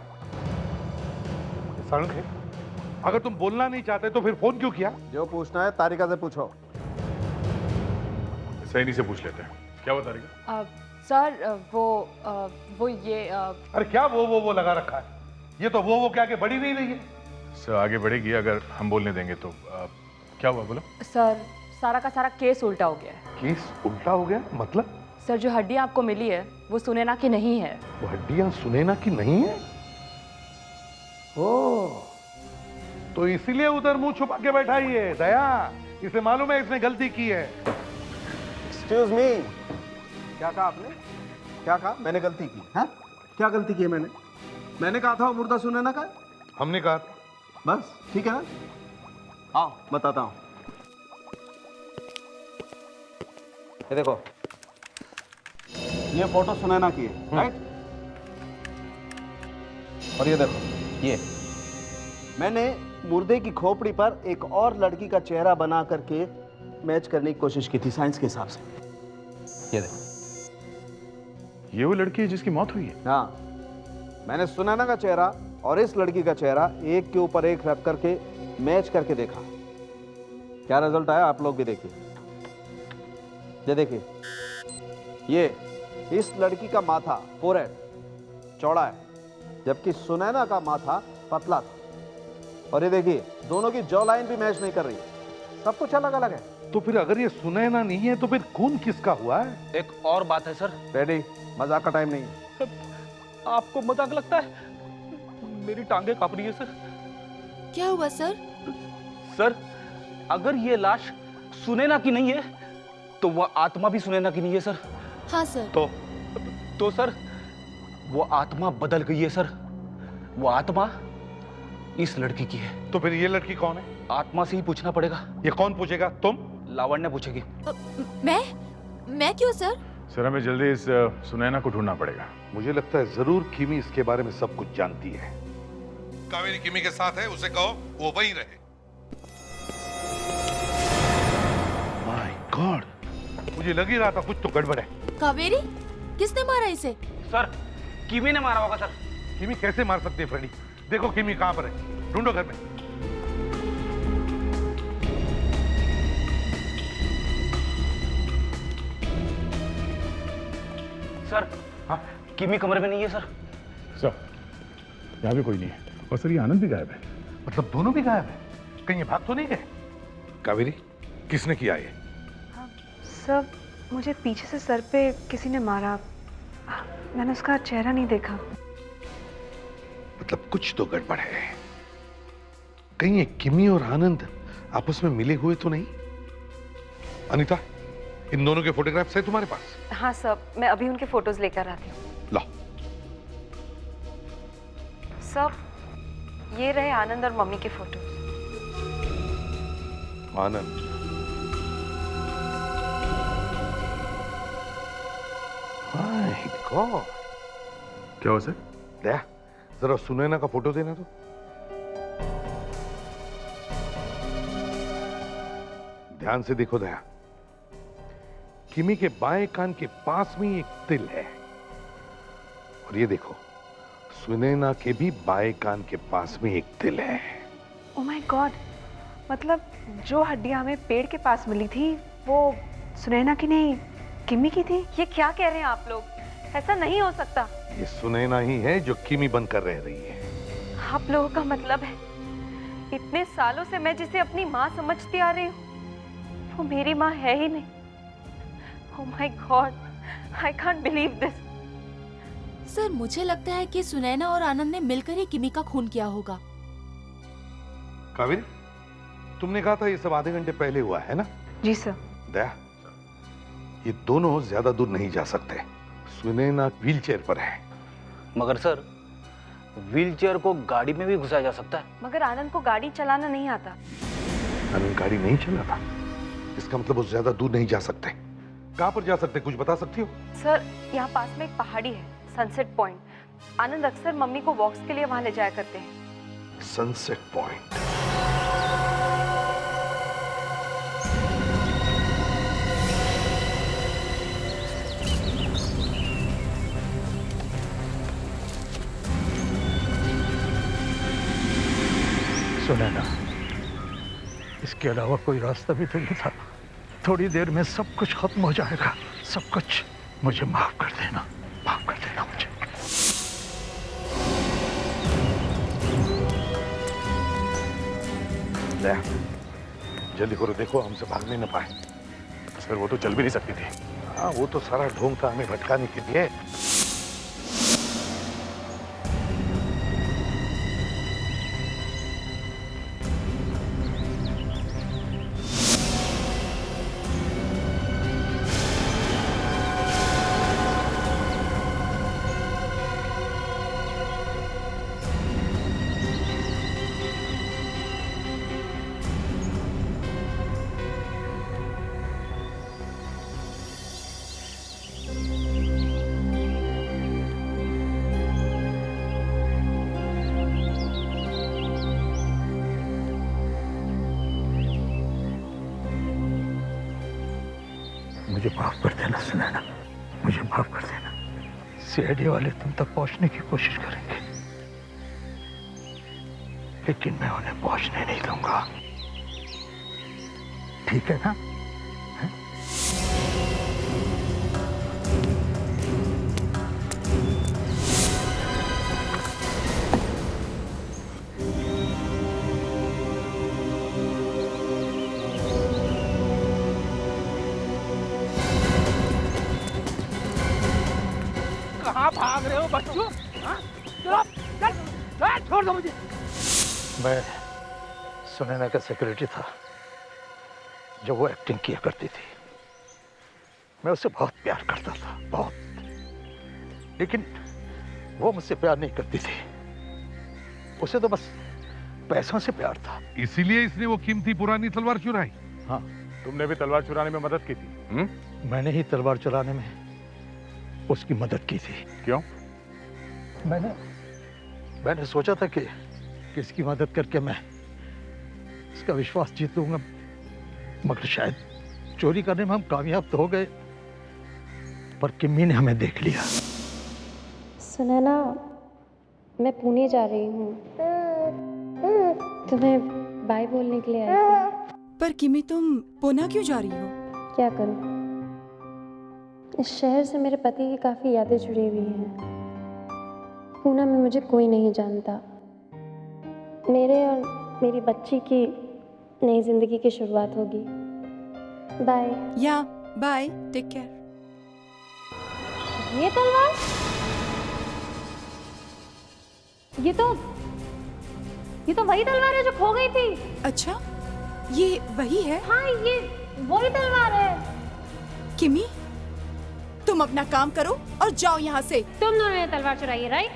सारंगे, अगर तुम बोलना नहीं चाहते तो फिर फोन क्यों किया? जो पूछना है तारिका से पूछो। सैनी से पूछ लेते हैं। क्या हुआ तारिका? सर, वो ये अरे क्या वो लगा रखा है? ये तो वो क्या के बढ़ी नहीं रही है। सर आगे बढ़ेगी अगर हम बोलने देंगे तो। क्या हुआ, बोलो। सर, सारा का सारा केस उल्टा हो गया है। केस उल्टा हो गया मतलब? सर, जो हड्डियां आपको मिली है वो सुनैना की नहीं है। वो हड्डियां सुनैना की नहीं है? ओह, तो इसीलिए उधर मुंह छुपा के बैठा ही है। दया, इसे मालूम है इसने गलती की है। एक्सक्यूज मी, क्या कहा आपने? क्या कहा? मैंने गलती की है? क्या गलती की है मैंने? मैंने कहा था वो मुर्दा सुनैना का है। हमने कहा बस ठीक है ना? आओ बताता हूं। ये देखो, ये फोटो सुनैना की है, राइट? और ये देखो, ये मैंने मुर्दे की खोपड़ी पर एक और लड़की का चेहरा बना करके मैच करने की कोशिश की थी साइंस के हिसाब से। ये देखो, ये वो लड़की है जिसकी मौत हुई है? हाँ, मैंने सुनैना का चेहरा और इस लड़की का चेहरा एक के ऊपर एक रख करके मैच करके देखा। क्या रिजल्ट आया आप लोग भी देखिए। ये देखिए, ये इस लड़की का माथा फोरहेड चौड़ा है, जबकि सुनैना का माथा पतला था। और ये देखिए, दोनों की जॉ लाइन भी मैच नहीं कर रही है, सब कुछ अलग अलग है। तो फिर अगर ये सुनैना नहीं है तो फिर खून किसका हुआ है? एक और बात है सर। रेडी, मजाक का टाइम नहीं है। आपको मजाक लगता है? मेरी टांगे कांप रही है सर। क्या हुआ सर? सर, अगर ये लाश सुनैना की नहीं है तो वह आत्मा भी सुनैना की नहीं है सर। हाँ सर। तो सर, वो आत्मा बदल गई है सर। वो आत्मा इस लड़की की है। तो फिर ये लड़की कौन है? आत्मा से ही पूछना पड़ेगा। ये कौन पूछेगा? तुम? लावण्य पूछेगी। मैं क्यों सर? सर हमें जल्दी इस सुनैना को ढूंढना पड़ेगा। मुझे लगता है जरूर किमी इसके बारे में सब कुछ जानती है। कावेरी किमी के साथ है, उसे कहो वो वहीं रहे। माय गॉड, मुझे लग ही रहा था कुछ तो गड़बड़ है। कावेरी? किसने मारा इसे? सर, किमी ने मारा होगा सर। किमी कैसे मार सकती है फ्रेडी? देखो किमी कहां पर है, ढूंढो घर में। सर, हाँ, किमी कमरे में नहीं है सर। सर, यहाँ भी कोई नहीं है। और सर ये आनंद भी गायब है। मतलब दोनों भी गायब है? कहीं ये भाग तो नहीं गए? कावेरी, किसने किया ये? सब मुझे पीछे से सर पे किसी ने मारा। मैंने उसका चेहरा नहीं देखा। मतलब कुछ तो गड़बड़ है। कहीं ये किमी और आनंद आपस में मिले हुए तो नहीं? अनीता, इन दोनों के फोटोग्राफ्स है तुम्हारे पास? हाँ सर, मैं अभी उनके फोटोज लेकर आती हूँ। ला। सब ये रहे आनंद और मम्मी के फोटोज। आनंद, क्या हो सर? दया, जरा सुनैना का फोटो देना तो। ध्यान से देखो दया, किमी के बाएं कान के पास में एक तिल है, और ये देखो सुनैना के भी बाएं कान के पास में एक तिल है। ओह माय गॉड, मतलब जो हड्डियां हमें पेड़ के पास मिली थी वो सुनैना की नहीं, किमी की थी। ये क्या कह रहे हैं आप लोग? ऐसा नहीं हो सकता। ये सुनैना ही है जो किमी बनकर रह रही है। आप लोगों का मतलब है इतने सालों से मैं जिसे अपनी माँ समझती आ रही हूँ वो मेरी माँ है ही नहीं। Oh my God, I can't believe this. Sir मुझे लगता है कि सुनैना और आनंद ने मिलकर ही किमी का खून किया होगा। कावेरी, तुमने कहा था ये सब आधे घंटे पहले हुआ है ना? जी सर। दया, ये दोनों ज्यादा दूर नहीं जा सकते। सुनैना व्हीलचेयर पर है। मगर सर, व्हीलचेयर को गाड़ी में भी घुसाया जा सकता है। मगर आनंद को गाड़ी चलाना नहीं आता। आनंद गाड़ी नहीं चलाता, इसका मतलब वो ज्यादा दूर नहीं जा सकते। कहां पर जा सकते, कुछ बता सकती हो? सर यहाँ पास में एक पहाड़ी है, सनसेट पॉइंट। आनंद अक्सर मम्मी को वॉक्स के लिए वहां ले जाया करते हैं। Sunset point. सुनैना, इसके अलावा कोई रास्ता भी तो नहीं था। थोड़ी देर में सब कुछ खत्म हो जाएगा, सब कुछ। मुझे माफ कर देना, माफ कर देना मुझे। जल्दी करो, देखो हमसे भाग नहीं न पाए। सर वो तो चल भी नहीं सकती थी। हाँ, वो तो सारा ढोंग था हमें भटकाने के लिए। मुझे माफ कर देना सुनैना, मुझे माफ कर देना। सीआईडी वाले तुम तक पहुंचने की कोशिश करेंगे, लेकिन मैं उन्हें पहुंचने नहीं दूंगा, ठीक है ना? कहाँ भाग रहे हो बच्चों? हाँ? चलो, चल, चल, छोड़ दो मुझे। मैं सुनैना का सेक्रेटरी था जब वो एक्टिंग किया करती थी। मैं उससे बहुत प्यार करता था, बहुत। लेकिन वो मुझसे प्यार नहीं करती थी, उसे तो बस पैसों से प्यार था। इसीलिए इसने वो कीमती पुरानी तलवार चुराई। हाँ, तुमने भी तलवार चुराने में मदद की थी? मैंने ही तलवार चुराने में उसकी मदद की थी। क्यों? मैंने सोचा था कि इसकी मदद करके मैं इसका विश्वास जीत लूंगा, मगर शायद चोरी करने में हम कामयाब तो हो गए, पर किम्मी ने हमें देख लिया। सुनैना, मैं पुणे जा रही हूँ, तुम्हें बाय बोलने के लिए आई थी। पर किमी, तुम पुणे क्यों जा रही हो? क्या करूँ, इस शहर से मेरे पति की काफ़ी यादें जुड़ी हुई हैं। पुणे में मुझे कोई नहीं जानता। मेरे और मेरी बच्ची की नई जिंदगी की शुरुआत होगी। बाय। या बाय, टेक केयर। ये तलवार, ये तो वही तलवार है जो खो गई थी। अच्छा, ये वही है? हाँ, ये वही तलवार है। किमी, तुम अपना काम करो और जाओ यहाँ से। तुम दोनों ने तलवार चुराई है, राइट?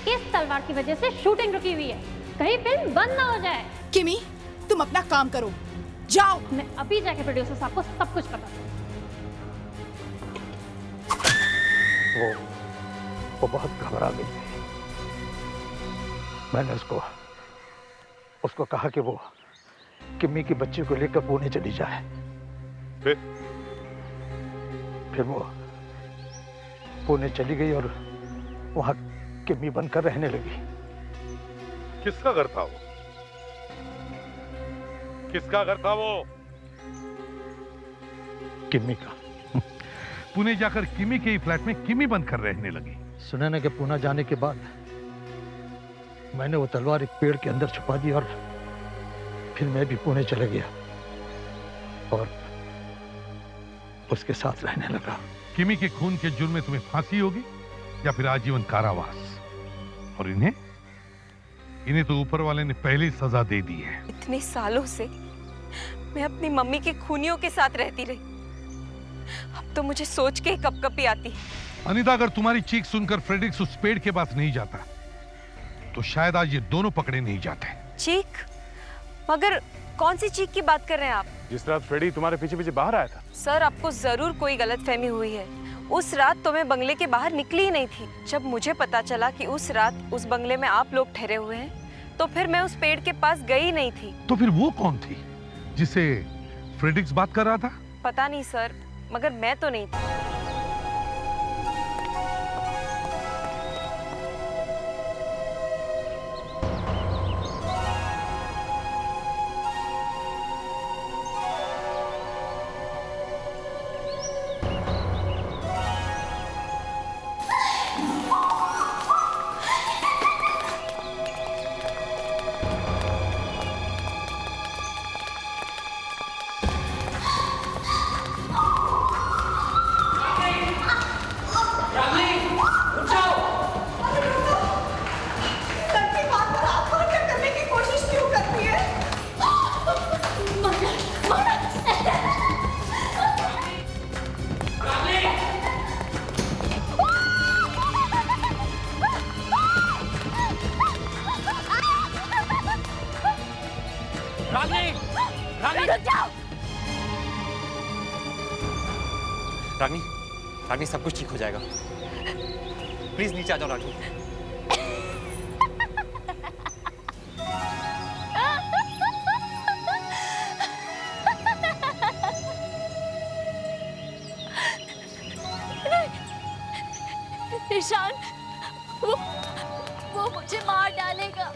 इस तलवार की वजह से शूटिंग रुकी हुई है, कहीं फिल्म बंद ना हो जाए। किमी, तुम अपना काम करो, जाओ। मैं अभी जाके प्रोड्यूसर साहब को सब कुछ बता दूँ। वो बहुत घबरा गई थी। मैंने उसको कहा कि वो किम्मी की बच्ची को लेकर पुणे चली जाए। फिर वो पुणे चली गई और वहां किमी बनकर रहने लगी। किसका घर था वो? किसका घर था वो? किमी का। पुणे जाकर किमी के ही फ्लैट में किमी बनकर रहने लगी। सुनैना के पुणे जाने के बाद मैंने वो तलवार एक पेड़ के अंदर छुपा दी और फिर मैं भी पुणे चला गया और उसके साथ रहने लगा। किमी के खून के जुर्म में तुम्हें फांसी होगी या फिर आजीवन कारावास। और इन्हें तो ऊपर वाले ने पहले ही सजा दे दी है। इतने सालों से मैं अपनी मम्मी के खूनियों के साथ रहती रही, अब तो मुझे सोच के ही कपकपी आती है। अनीता, अगर तुम्हारी चीख सुनकर फ्रेडरिक्स उस पेड़ के पास नहीं जाता तो शायद आज ये दोनों पकड़े नहीं जाते। चीख? मगर कौन सी चीख की बात कर रहे हैं आप? जिस रात फ्रेडी तुम्हारे पीछे पीछे बाहर आया था। सर, आपको जरूर कोई गलतफहमी हुई है। उस रात तो मैं बंगले के बाहर निकली ही नहीं थी। जब मुझे पता चला कि उस रात उस बंगले में आप लोग ठहरे हुए हैं, तो फिर मैं उस पेड़ के पास गई नहीं थी। तो फिर वो कौन थी जिसे फ्रेडरिक्स बात कर रहा था? पता नहीं सर, मगर मैं तो नहीं थी। रागनी, रागनी, सब कुछ ठीक हो जाएगा। प्लीज नीचे आ जाओ रागनी। ईशान, वो मुझे मार डालेगा।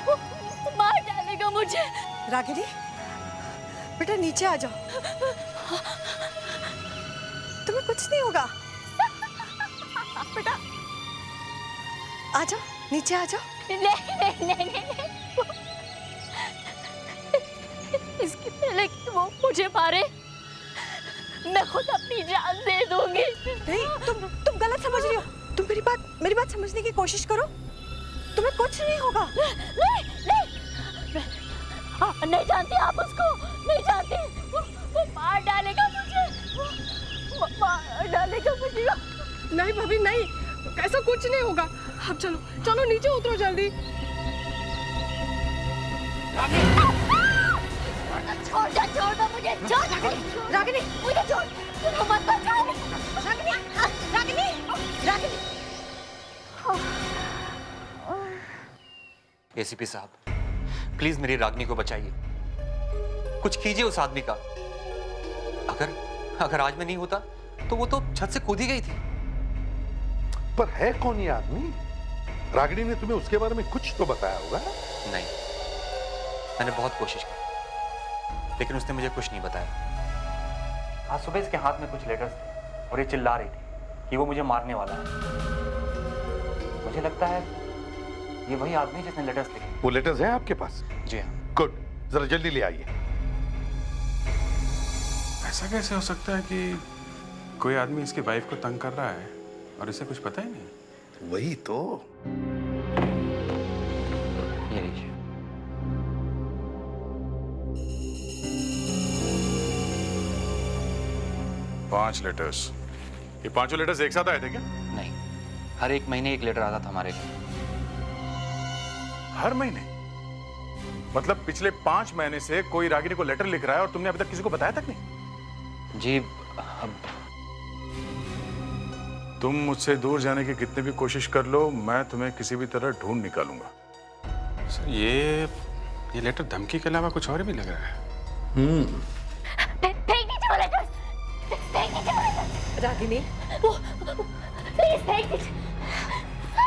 वो मार डालेगा मुझे। रागिनी, बेटा नीचे आ जाओ, तुम्हें कुछ नहीं होगा। बेटा आ जाओ, नीचे आ जाओ। नहीं। इसके पहले कि वो मुझे मारे, मैं खुद अपनी जान दे दूंगी। नहीं, तुम गलत समझ रही हो। तुम मेरी बात समझने की कोशिश करो। तुम्हें कुछ नहीं होगा। नहीं जानती आप उसको, नहीं जानती। वो मार डालेगा मुझे, वो मार डालेगा मुझे। नहीं भाभी नहीं, ऐसा कुछ नहीं होगा। अब चलो चलो नीचे उतरो जल्दी। छोड़ दो मुझे, रागिनी, मुझे छोड़, मत बचाओ। रागिनी। एसीपी साहब, प्लीज मेरी रागनी को बचाइए। कुछ कीजिए उस आदमी का। अगर आज मैं नहीं होता तो वो तो छत से कूद ही गई थी। पर है कौन ये आदमी? रागिनी ने तुम्हें उसके बारे में कुछ तो बताया होगा। नहीं, मैंने बहुत कोशिश की लेकिन उसने मुझे कुछ नहीं बताया। आज सुबह इसके हाथ में कुछ लेटर्स थे और ये चिल्ला रही थी कि वो मुझे मारने वाला है। मुझे लगता है ये वही आदमी जिसने लेटर्स लिखे। वो लेटर्स हैं आपके पास? जी हाँ। गुड, जरा जल्दी ले आइए। ऐसा कैसे हो सकता है कि कोई आदमी इसकी वाइफ को तंग कर रहा है और इसे कुछ पता ही नहीं? वही तो। ये लीजिए। पांच लेटर्स। ये पांचों लेटर्स एक साथ आए थे क्या? नहीं, हर एक महीने एक लेटर आता था हमारे लिए। हर महीने? मतलब पिछले 5 महीने से कोई रागिनी को लेटर लिख रहा है और तुमने अभी तक किसी को बताया तक नहीं? जी, अब तुम मुझसे दूर जाने की कितनी भी कोशिश कर लो, मैं तुम्हें किसी भी तरह ढूंढ निकालूंगा। सर, ये लेटर धमकी के अलावा कुछ और भी लग रहा है। फेंक दीजिए वो letters, Ragini, please take it.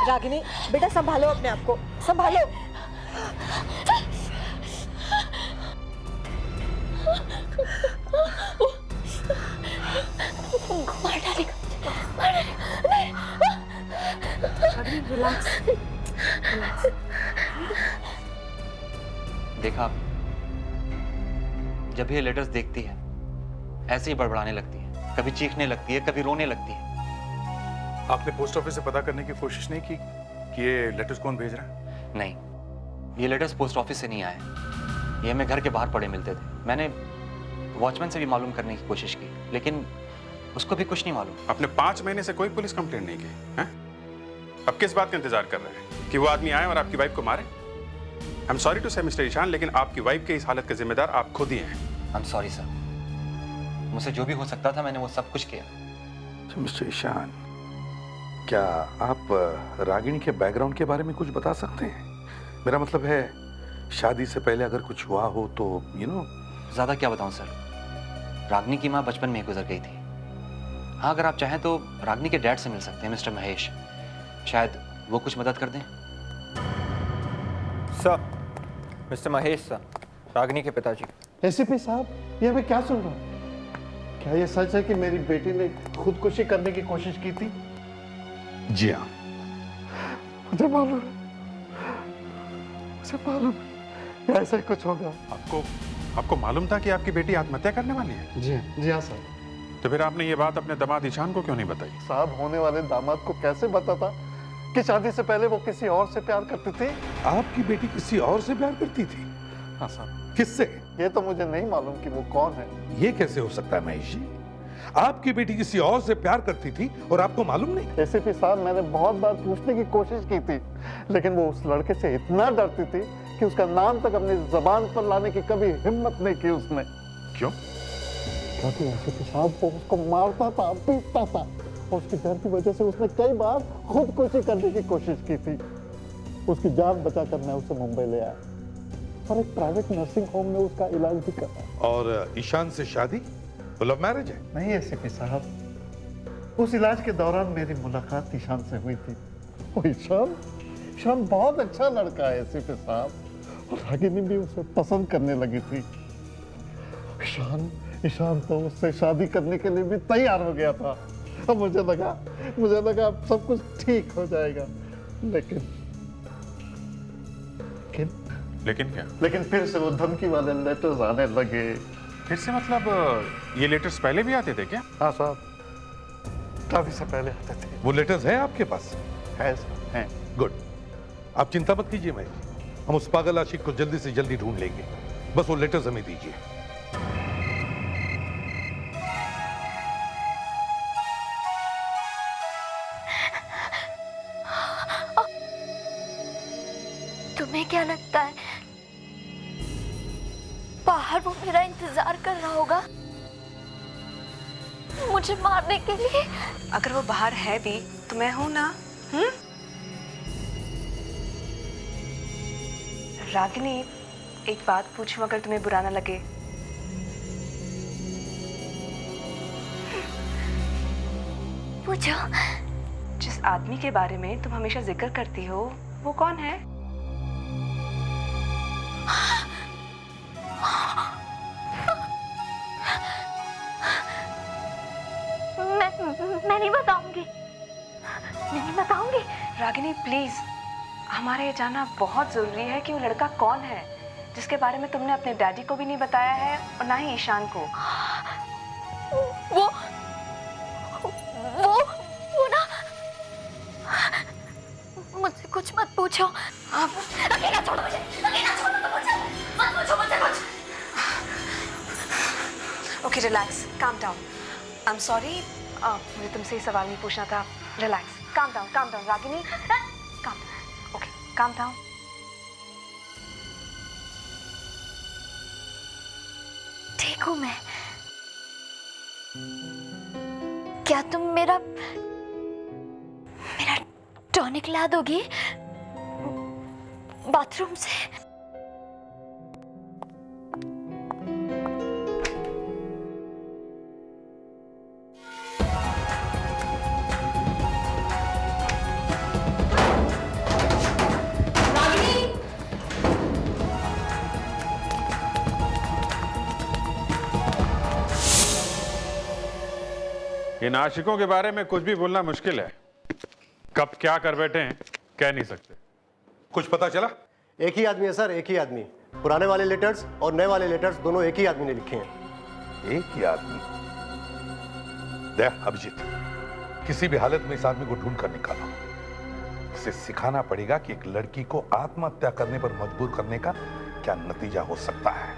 Ragini बेटा संभालो अपने आप को, संभालो। मार डालेगा, मार डालेगा। Relax, relax. देखा जब ये लेटर्स देखती है ऐसे ही बड़बड़ाने लगती है, कभी चीखने लगती है, कभी रोने लगती है। आपने पोस्ट ऑफिस से पता करने की कोशिश नहीं की कि ये लेटर्स कौन भेज रहा है? नहीं, ये लेटर्स पोस्ट ऑफिस से नहीं आए, ये हमें घर के बाहर पड़े मिलते थे। मैंने वॉचमैन से भी मालूम करने की कोशिश की, लेकिन उसको भी कुछ नहीं मालूम। आपने 5 महीने से कोई पुलिस कंप्लेंट नहीं की हैं? अब किस बात का इंतजार कर रहे हैं कि वो आदमी आए और आपकी वाइफ को मारे? आई एम सॉरी टू से मिस्टर ईशान, लेकिन आपकी वाइफ के इस हालत के जिम्मेदार आप खुद ही हैं। आई एम सॉरी सर, मुझसे जो भी हो सकता था मैंने वो सब कुछ किया। मिस्टर ईशान, क्या आप रागिनी के बैकग्राउंड के बारे में कुछ बता सकते हैं? मेरा मतलब है शादी से पहले अगर कुछ हुआ हो तो ज्यादा क्या बताऊं सर, रागिनी की माँ बचपन में ही गुजर गई थी। हाँ, अगर आप चाहें तो रागिनी के डैड से मिल सकते हैं, मिस्टर महेश, शायद वो कुछ मदद कर दें। Sir, mister Mahesh sir, Ragini के पिताजी। एसीपी साहब, ये मैं क्या सुन रहा हूँ? क्या ये सच है कि मेरी बेटी ने खुदकुशी करने की कोशिश की थी? जी हाँ, मुझे मालूम है, मुझे मालूम है ऐसा ही कुछ होगा। आपको मालूम था कि आपकी बेटी आत्महत्या करने वाली है? जी हाँ सर। तो फिर आपने ये बात अपने दामाद ईशान को क्यों नहीं बताई? साहब, होने वाले दामाद को कैसे पता था कि शादी से पहले वो किसी और से प्यार करती थी? आपकी बेटी किसी और से प्यार करती थी? हाँ साहब। किससे? ये तो मुझे नहीं मालूम कि वो कौन है। ये कैसे हो सकता है महेश जी? आपकी बेटी किसी और से प्यार करती थी और आपको मालूम नहीं? एसीपी साहब, मैंने बहुत बार पूछने की कोशिश की थी, लेकिन वो उस लड़के से इतना डरती थी कि उसका नाम तक अपनी जुबान पर लाने की कभी हिम्मत नहीं की उसने। क्यों? क्योंकि एसीपी साहब वो उसको मारता था, पीटता था, और उसके डर की वजह से उसने कई बार खुदकुशी करने की कोशिश की थी। उसकी जान बचाकर मैं उसे मुंबई ले आया और एक प्राइवेट नर्सिंग होम में उसका इलाज भी करा। और ईशान से शादी? तो लव मैरिज है? नहीं एसीपी साहब, उस इलाज के दौरान मेरी मुलाकात ईशान से हुई थी। और ईशान बहुत अच्छा लड़का है एसीपी साहब, और रागिनी भी उसे पसंद करने लगी थी। ईशान तो उससे शादी करने के लिए भी तैयार हो गया था। अब मुझे लगा अब सब कुछ ठीक हो जाएगा, लेकिन क्या? लेकिन फिर से वो धमकी वाले लेटर्स आने लगे। फिर से मतलब ये लेटर्स पहले भी आते थे क्या? हाँ साहब, काफी से पहले आते थे। वो लेटर्स हैं आपके पास? है साहब, हैं। गुड, आप चिंता मत कीजिए महेश, हम उस पागल आशिक को जल्दी से जल्दी ढूंढ लेंगे, बस वो लेटर्स हमें दीजिए। तुम्हें क्या लगता है बाहर वो मेरा इंतजार कर रहा होगा मुझे मारने के लिए? अगर वो बाहर है भी तो मैं हूं ना। रागिनी, एक बात पूछूं अगर तुम्हें बुरा ना लगे? पूछो। जिस आदमी के बारे में तुम हमेशा जिक्र करती हो वो कौन है? मैं नहीं बताऊंगी। रागिनी प्लीज, हमारा ये जानना बहुत जरूरी है कि वो लड़का कौन है जिसके बारे में तुमने अपने डैडी को भी नहीं बताया है और ना ही ईशान को। वो ना, मुझसे कुछ मत पूछो। अकेला छोड़ो मुझे, मत पूछो मुझसे कुछ। Okay, relax, calm down. I am sorry, मुझे तुमसे ये सवाल नहीं पूछना था। Relax, calm down Ragini, calm down. Okay, calm down. ठीक हूँ मैं। क्या तुम मेरा टॉनिक ला दोगी बाथरूम से? इन आशिकों के बारे में कुछ भी बोलना मुश्किल है। कब क्या कर बैठे हैं कह नहीं सकते। कुछ पता चला? एक ही आदमी है सर, एक ही आदमी। पुराने वाले लेटर्स और नए वाले लेटर्स दोनों एक ही आदमी ने लिखे हैं। एक ही आदमी? देख अभिजीत, किसी भी हालत में इस आदमी को ढूंढ कर निकालो। इसे सिखाना पड़ेगा कि एक लड़की को आत्महत्या करने पर मजबूर करने का क्या नतीजा हो सकता है।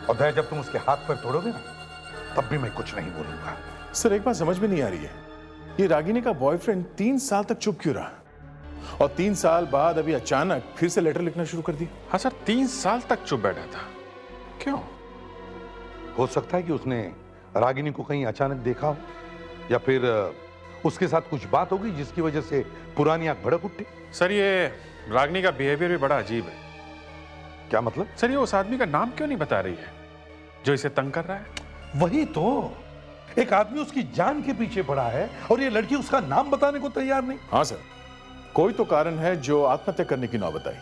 और दया, जब तुम उसके हाथ पर तोड़ोगे ना, तब भी मैं कुछ नहीं बोलूंगा। सर एक बात समझ में नहीं आ रही है, ये रागिनी का बॉयफ्रेंड 3 साल तक चुप क्यों रहा, और 3 साल बाद अभी अचानक फिर से लेटर लिखना शुरू कर दी? हाँ सर, 3 साल तक चुप बैठा था, क्यों? हो सकता है कि उसने रागिनी को कहीं अचानक देखा हो, या फिर उसके साथ कुछ बात होगी जिसकी वजह से पुरानी आग भड़क उठी। सर ये रागिनी का बिहेवियर भी बड़ा अजीब है। क्या मतलब? सर ये उस आदमी का नाम क्यों नहीं बता रही है जो इसे तंग कर रहा है? वही तो, एक आदमी उसकी जान के पीछे पड़ा है और ये लड़की उसका नाम बताने को तैयार नहीं। हाँ सर, कोई तो कारण है जो आत्महत्या करने की नौबत आई।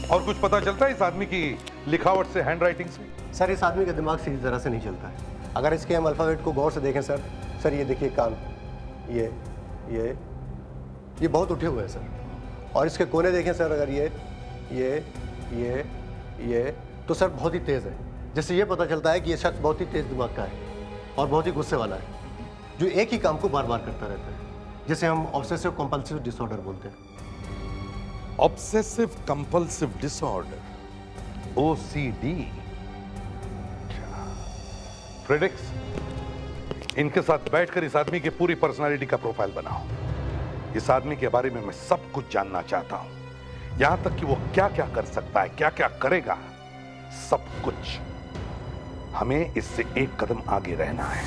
और कुछ पता चलता है इस आदमी की लिखावट से, हैंडराइटिंग से? सर इस आदमी का दिमाग सीधी तरह से नहीं चलता है। अगर इसके हम अल्फाबेट को गौर से देखें सर ये देखिए कान, ये बहुत उठे हुए हैं सर। और इसके कोने देखें सर, अगर ये तो सर बहुत ही तेज है। जिससे ये पता चलता है कि ये शख्स बहुत ही तेज दिमाग का है और बहुत ही गुस्से वाला है, जो एक ही काम को बार बार करता रहता है, जिसे हम ऑब्सेसिव कंपल्सिव डिसऑर्डर बोलते हैं। Obsessive compulsive disorder, OCD। Fredericks, इनके साथ बैठकर इस आदमी की पूरी पर्सनालिटी का प्रोफाइल बनाओ। इस आदमी के बारे में मैं सब कुछ जानना चाहता हूं, यहां तक कि वो क्या क्या कर सकता है, क्या क्या करेगा, सब कुछ। हमें इससे एक कदम आगे रहना है।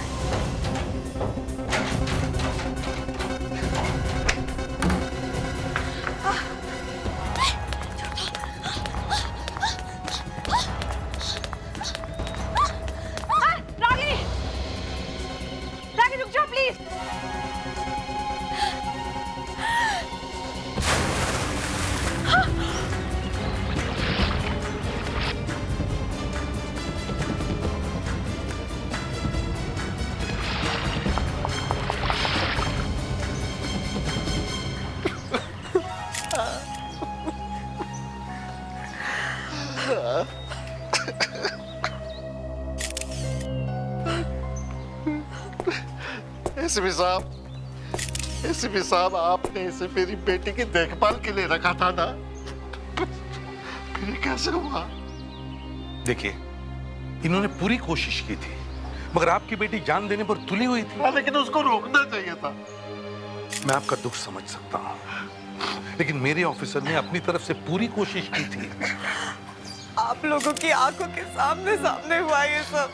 रागिनी रुक जाओ प्लीज। एसीपी साहब, आपने इसे मेरी बेटी की देखभाल के लिए रखा था ना, फिर ये कैसे हुआ? देखिए, इन्होंने पूरी कोशिश की थी, मगर आपकी बेटी जान देने पर तुली हुई थी। लेकिन उसको रोकना चाहिए था। मैं आपका दुख समझ सकता हूं, लेकिन मेरे ऑफिसर ने अपनी तरफ से पूरी कोशिश की थी। आप लोगों की आंखों के सामने हुआ ये सब।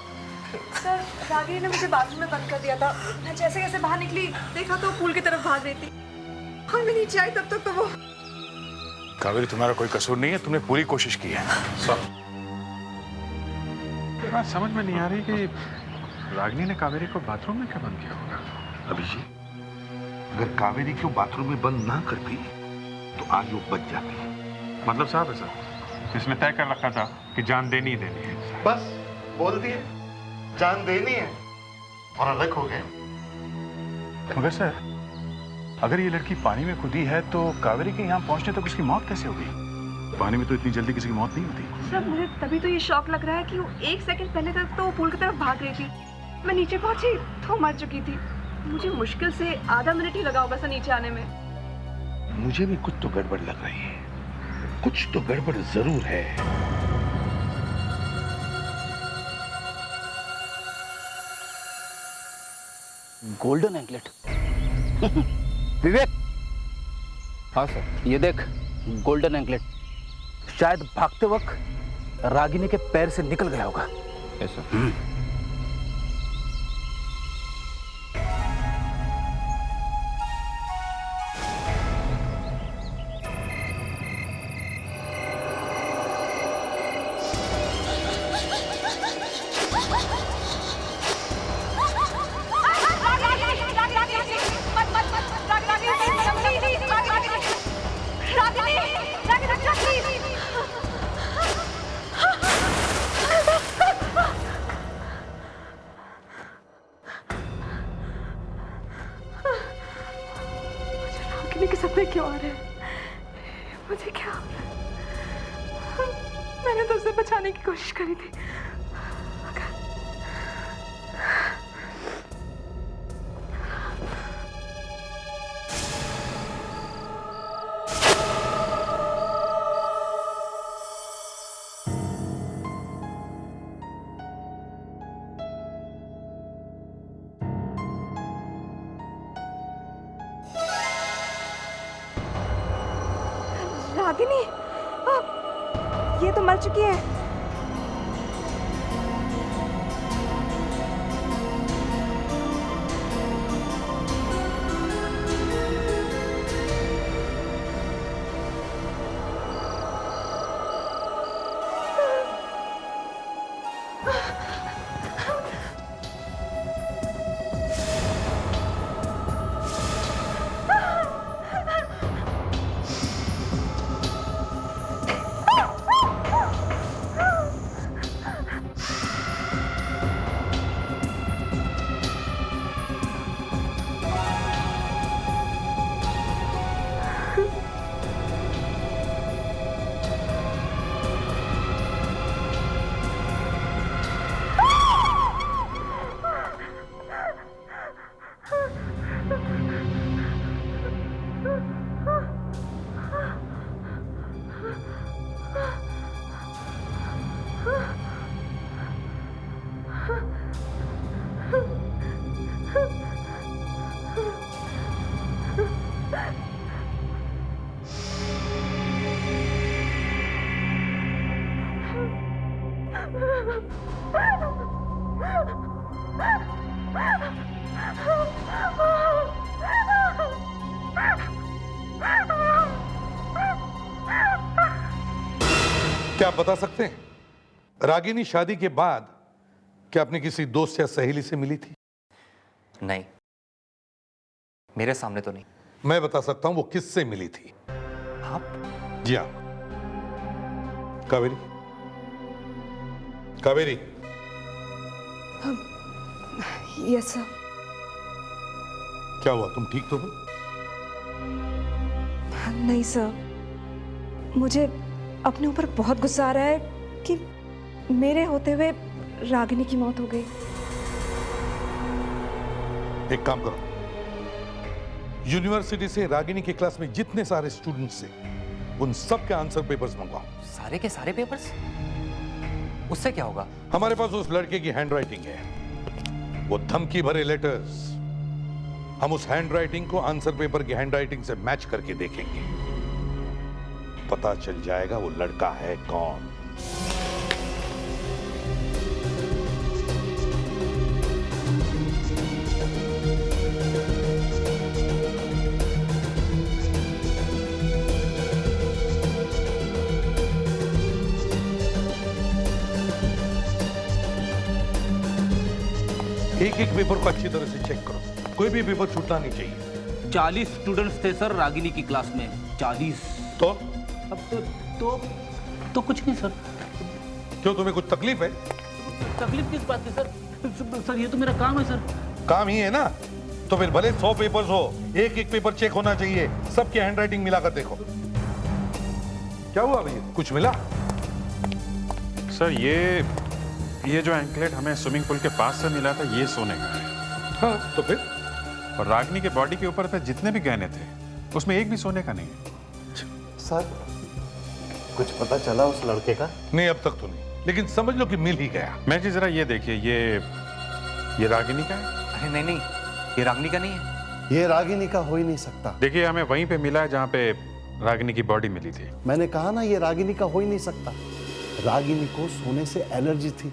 सर रागिनी ने मुझे बाथरूम में बंद कर दिया था। मैं जैसे कैसे बाहर निकली, देखा तो पूल की तरफ भाग रही थी और मैं नीचे आई तब तक तो वो। कावेरी, तुम्हारा कोई कसूर नहीं है, तुमने पूरी कोशिश की है। ये बात समझ में नहीं आ रही कि रागिनी ने कावेरी को बाथरूम में क्यों बंद किया होगा? अभिजीत, अगर कावेरी को बाथरूम में बंद ना करती तो आज वो बच जाती। मतलब साहब है सर, इसने तय कर रखा था कि जान देनी ही देनी है। बस बोल दिए जान देनी है और अलग हो गए। मगर सर, अगर ये लड़की पानी में कूदी है तो कावेरी के यहाँ पहुंचने तक उसकी मौत कैसे होगी? पानी में तो इतनी जल्दी किसी की मौत नहीं होती। सर मुझे तभी तो ये शौक लग रहा है कि वो 1 सेकंड पहले तक तो वो पूल की तरफ भाग रही थी। मैं नीचे पहुंची तो मर चुकी थी। मुझे मुश्किल से आधा मिनट ही लगा होगा सर नीचे आने में। मुझे भी कुछ तो गड़बड़ लग रही है, कुछ तो गड़बड़ जरूर है। Golden anklet. विवेक। हाँ सर, ये देख गोल्डन एंकलेट। शायद भागते वक्त रागिनी के पैर से निकल गया होगा। ऐसा? के सपने क्यों आ रहे हैं? मुझे क्या हो रहा है? मैंने तो उसे बचाने की कोशिश करी थी। रागिनी, ये तो मर चुकी है। क्या आप बता सकते हैं रागिनी शादी के बाद क्या अपने किसी दोस्त या सहेली से मिली थी? नहीं, मेरे सामने तो नहीं। मैं बता सकता हूं वो किससे मिली थी। आप? जी हाँ, कावेरी। कावेरी। Yes sir. क्या हुआ, तुम ठीक तो हो? नहीं सर, मुझे अपने ऊपर बहुत गुस्सा आ रहा है कि मेरे होते हुए रागिनी की मौत हो गई। एक काम करो, यूनिवर्सिटी से रागिनी के क्लास में जितने सारे स्टूडेंट्स थे उन सब के आंसर पेपर्स मंगवाओ। सारे के सारे पेपर्स? उससे क्या होगा? हमारे पास उस लड़के की हैंडराइटिंग है, वो धमकी भरे लेटर्स। हम उस हैंडराइटिंग को आंसर पेपर की हैंडराइटिंग से मैच करके देखेंगे, पता चल जाएगा वो लड़का है कौन। एक एक पेपर को अच्छी तरह से चेक करो, कोई भी पेपर छूटना नहीं चाहिए। 40 स्टूडेंट्स थे सर रागिनी की क्लास में। 40। तो अब तो कुछ नहीं सर। क्यों, तुम्हें कुछ तकलीफ है? तकलीफ किस बात की सर? सर ये तो मेरा काम है सर। काम ही है ना, तो फिर भले 100 पेपर्स हो, एक एक पेपर चेक होना चाहिए। सबकी हैंडराइटिंग मिलाकर देखो। क्या हुआ भैया, कुछ मिला? सर ये जो एंकलेट हमें स्विमिंग पूल के पास से मिला था, ये सोने का है। हाँ, तो फिर? और रागिनी के बॉडी के ऊपर पे जितने भी गहने थे उसमें एक भी सोने का नहीं है। सर, कुछ पता चला उस लड़के का? नहीं, अब तक तो नहीं, लेकिन समझ लो कि मिल ही गया। मैं जी जरा ये देखिए, ये रागिनी का है? अरे नहीं नहीं, ये रागिनी का नहीं है। ये रागिनी का हो ही नहीं सकता। देखिए, हमें वहीं पे मिला है जहाँ पे रागिनी की बॉडी मिली थी। मैंने कहा ना, ये रागिनी का हो ही नहीं सकता। रागिनी को सोने से एलर्जी थी,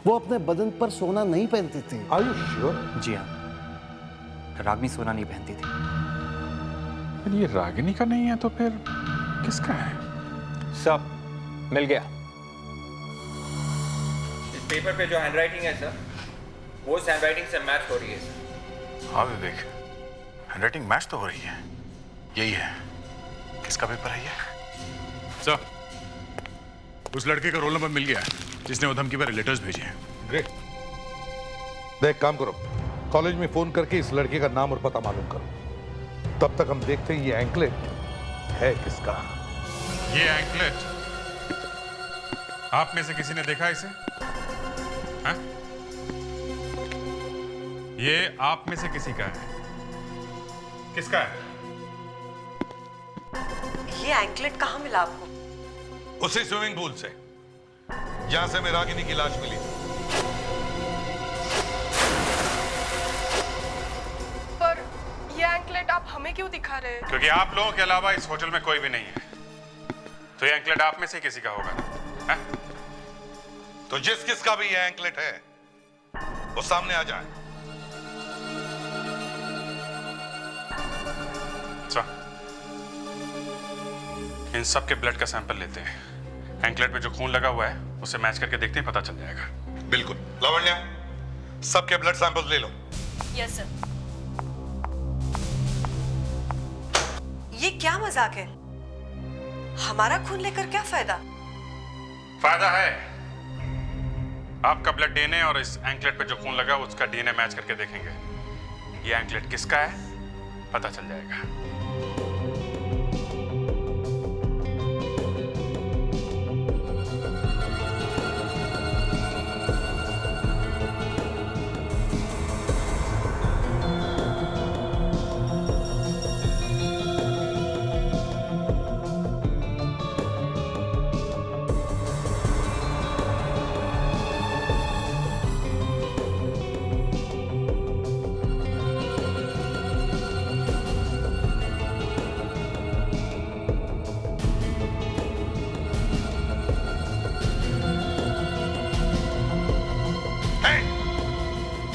वो अपने बदन पर सोना नहीं पहनती थी। Are you sure? जी हाँ, रागिनी सोना नहीं पहनती थी। ये रागिनी का नहीं है तो फिर किसका है? सब मिल गया। इस पेपर पे जो हैंडराइटिंग है सर, वो उस हैंडराइटिंग से मैच हो रही है सर। हाँ विवेक, हैंडराइटिंग मैच तो हो रही है। यही है। किसका पेपर है ये? सर, उस लड़के का रोल नंबर मिल गया है जिसने वो धमकी भरे लेटर्स भेजे हैं। ग्रेट। देख, काम करो, कॉलेज में फोन करके इस लड़के का नाम और पता मालूम करो। तब तक हम देखते हैं ये एंकलेट है किसका। ये एंकलेट आप में से किसी ने देखा इसे? हाँ? ये आप में से किसी का है? किसका है? ये एंकलेट कहाँ मिला आपको? उसी स्विमिंग पूल से जहां से मेरी रागिनी की लाश मिली। पर ये एंकलेट आप हमें क्यों दिखा रहे हैं? क्योंकि आप लोगों के अलावा इस होटल में कोई भी नहीं है, तो ये एंकलेट आप में से किसी का होगा ना? है? तो जिस किसका भी ये एंकलेट है वो सामने आ जाए। इन सब के ब्लड का सैंपल लेते हैं। एंकलेट में जो खून लगा हुआ है उसे मैच करके देखते हैं, पता चल जाएगा। बिल्कुल। लावण्या, सबके ब्लड सैंपल्स ले लो। Yes sir. ये क्या मजाक है? हमारा खून लेकर क्या फायदा? फायदा है। आपका ब्लड डीएनए और इस एंकलेट पे जो खून लगा उसका डीएनए मैच करके देखेंगे। ये एंकलेट किसका है पता चल जाएगा।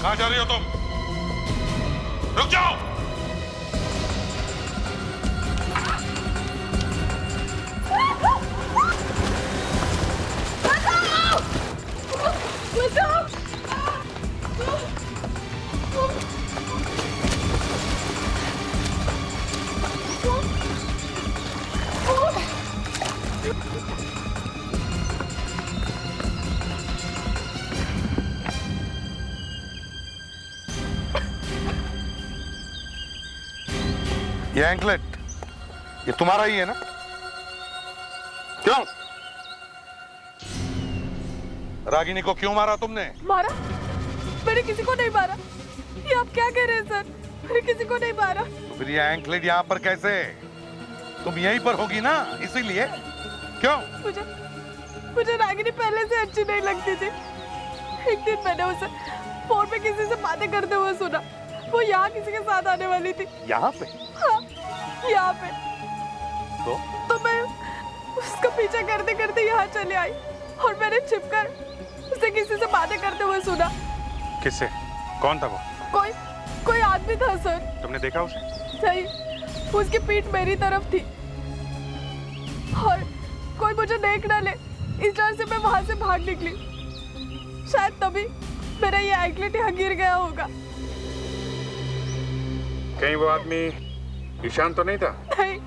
कहां जा रही हो तुम? रुक जाओ। ये एंकलेट ये तुम्हारा ही है ना? क्यों? रागिनी को क्यों मारा तुमने? मारा? मैंने किसी को नहीं मारा। ये आप क्या कह रहे हैं सर? मैंने किसी को नहीं मारा। तो फिर ये एंकलेट यहाँ पर कैसे? तुम यहीं पर होगी ना, इसीलिए। क्यों? मुझे रागिनी पहले से अच्छी नहीं लगती थी। एक दिन मैंने उसे फोन पे किसी से बातें करते हुए सुना। वो यहाँ किसी के साथ आने वाली थी। यहाँ पे? हाँ, यहाँ पे। तो मैं उसका पीछा करते करते यहाँ चले आई और मैंने छिपकर उसे किसी से बातें करते हुए सुना। किससे? कौन था वो? कोई आदमी था सर। तुमने देखा उसे? नहीं, उसकी पीठ मेरी तरफ थी और कोई मुझे देख ना ले इस डर से मैं वहां से भाग निकली। शायद तभी मेरा ये एंकलेट यहाँ गिर गया होगा। कहीं वो आदमी ईशान तो नहीं था? नहीं,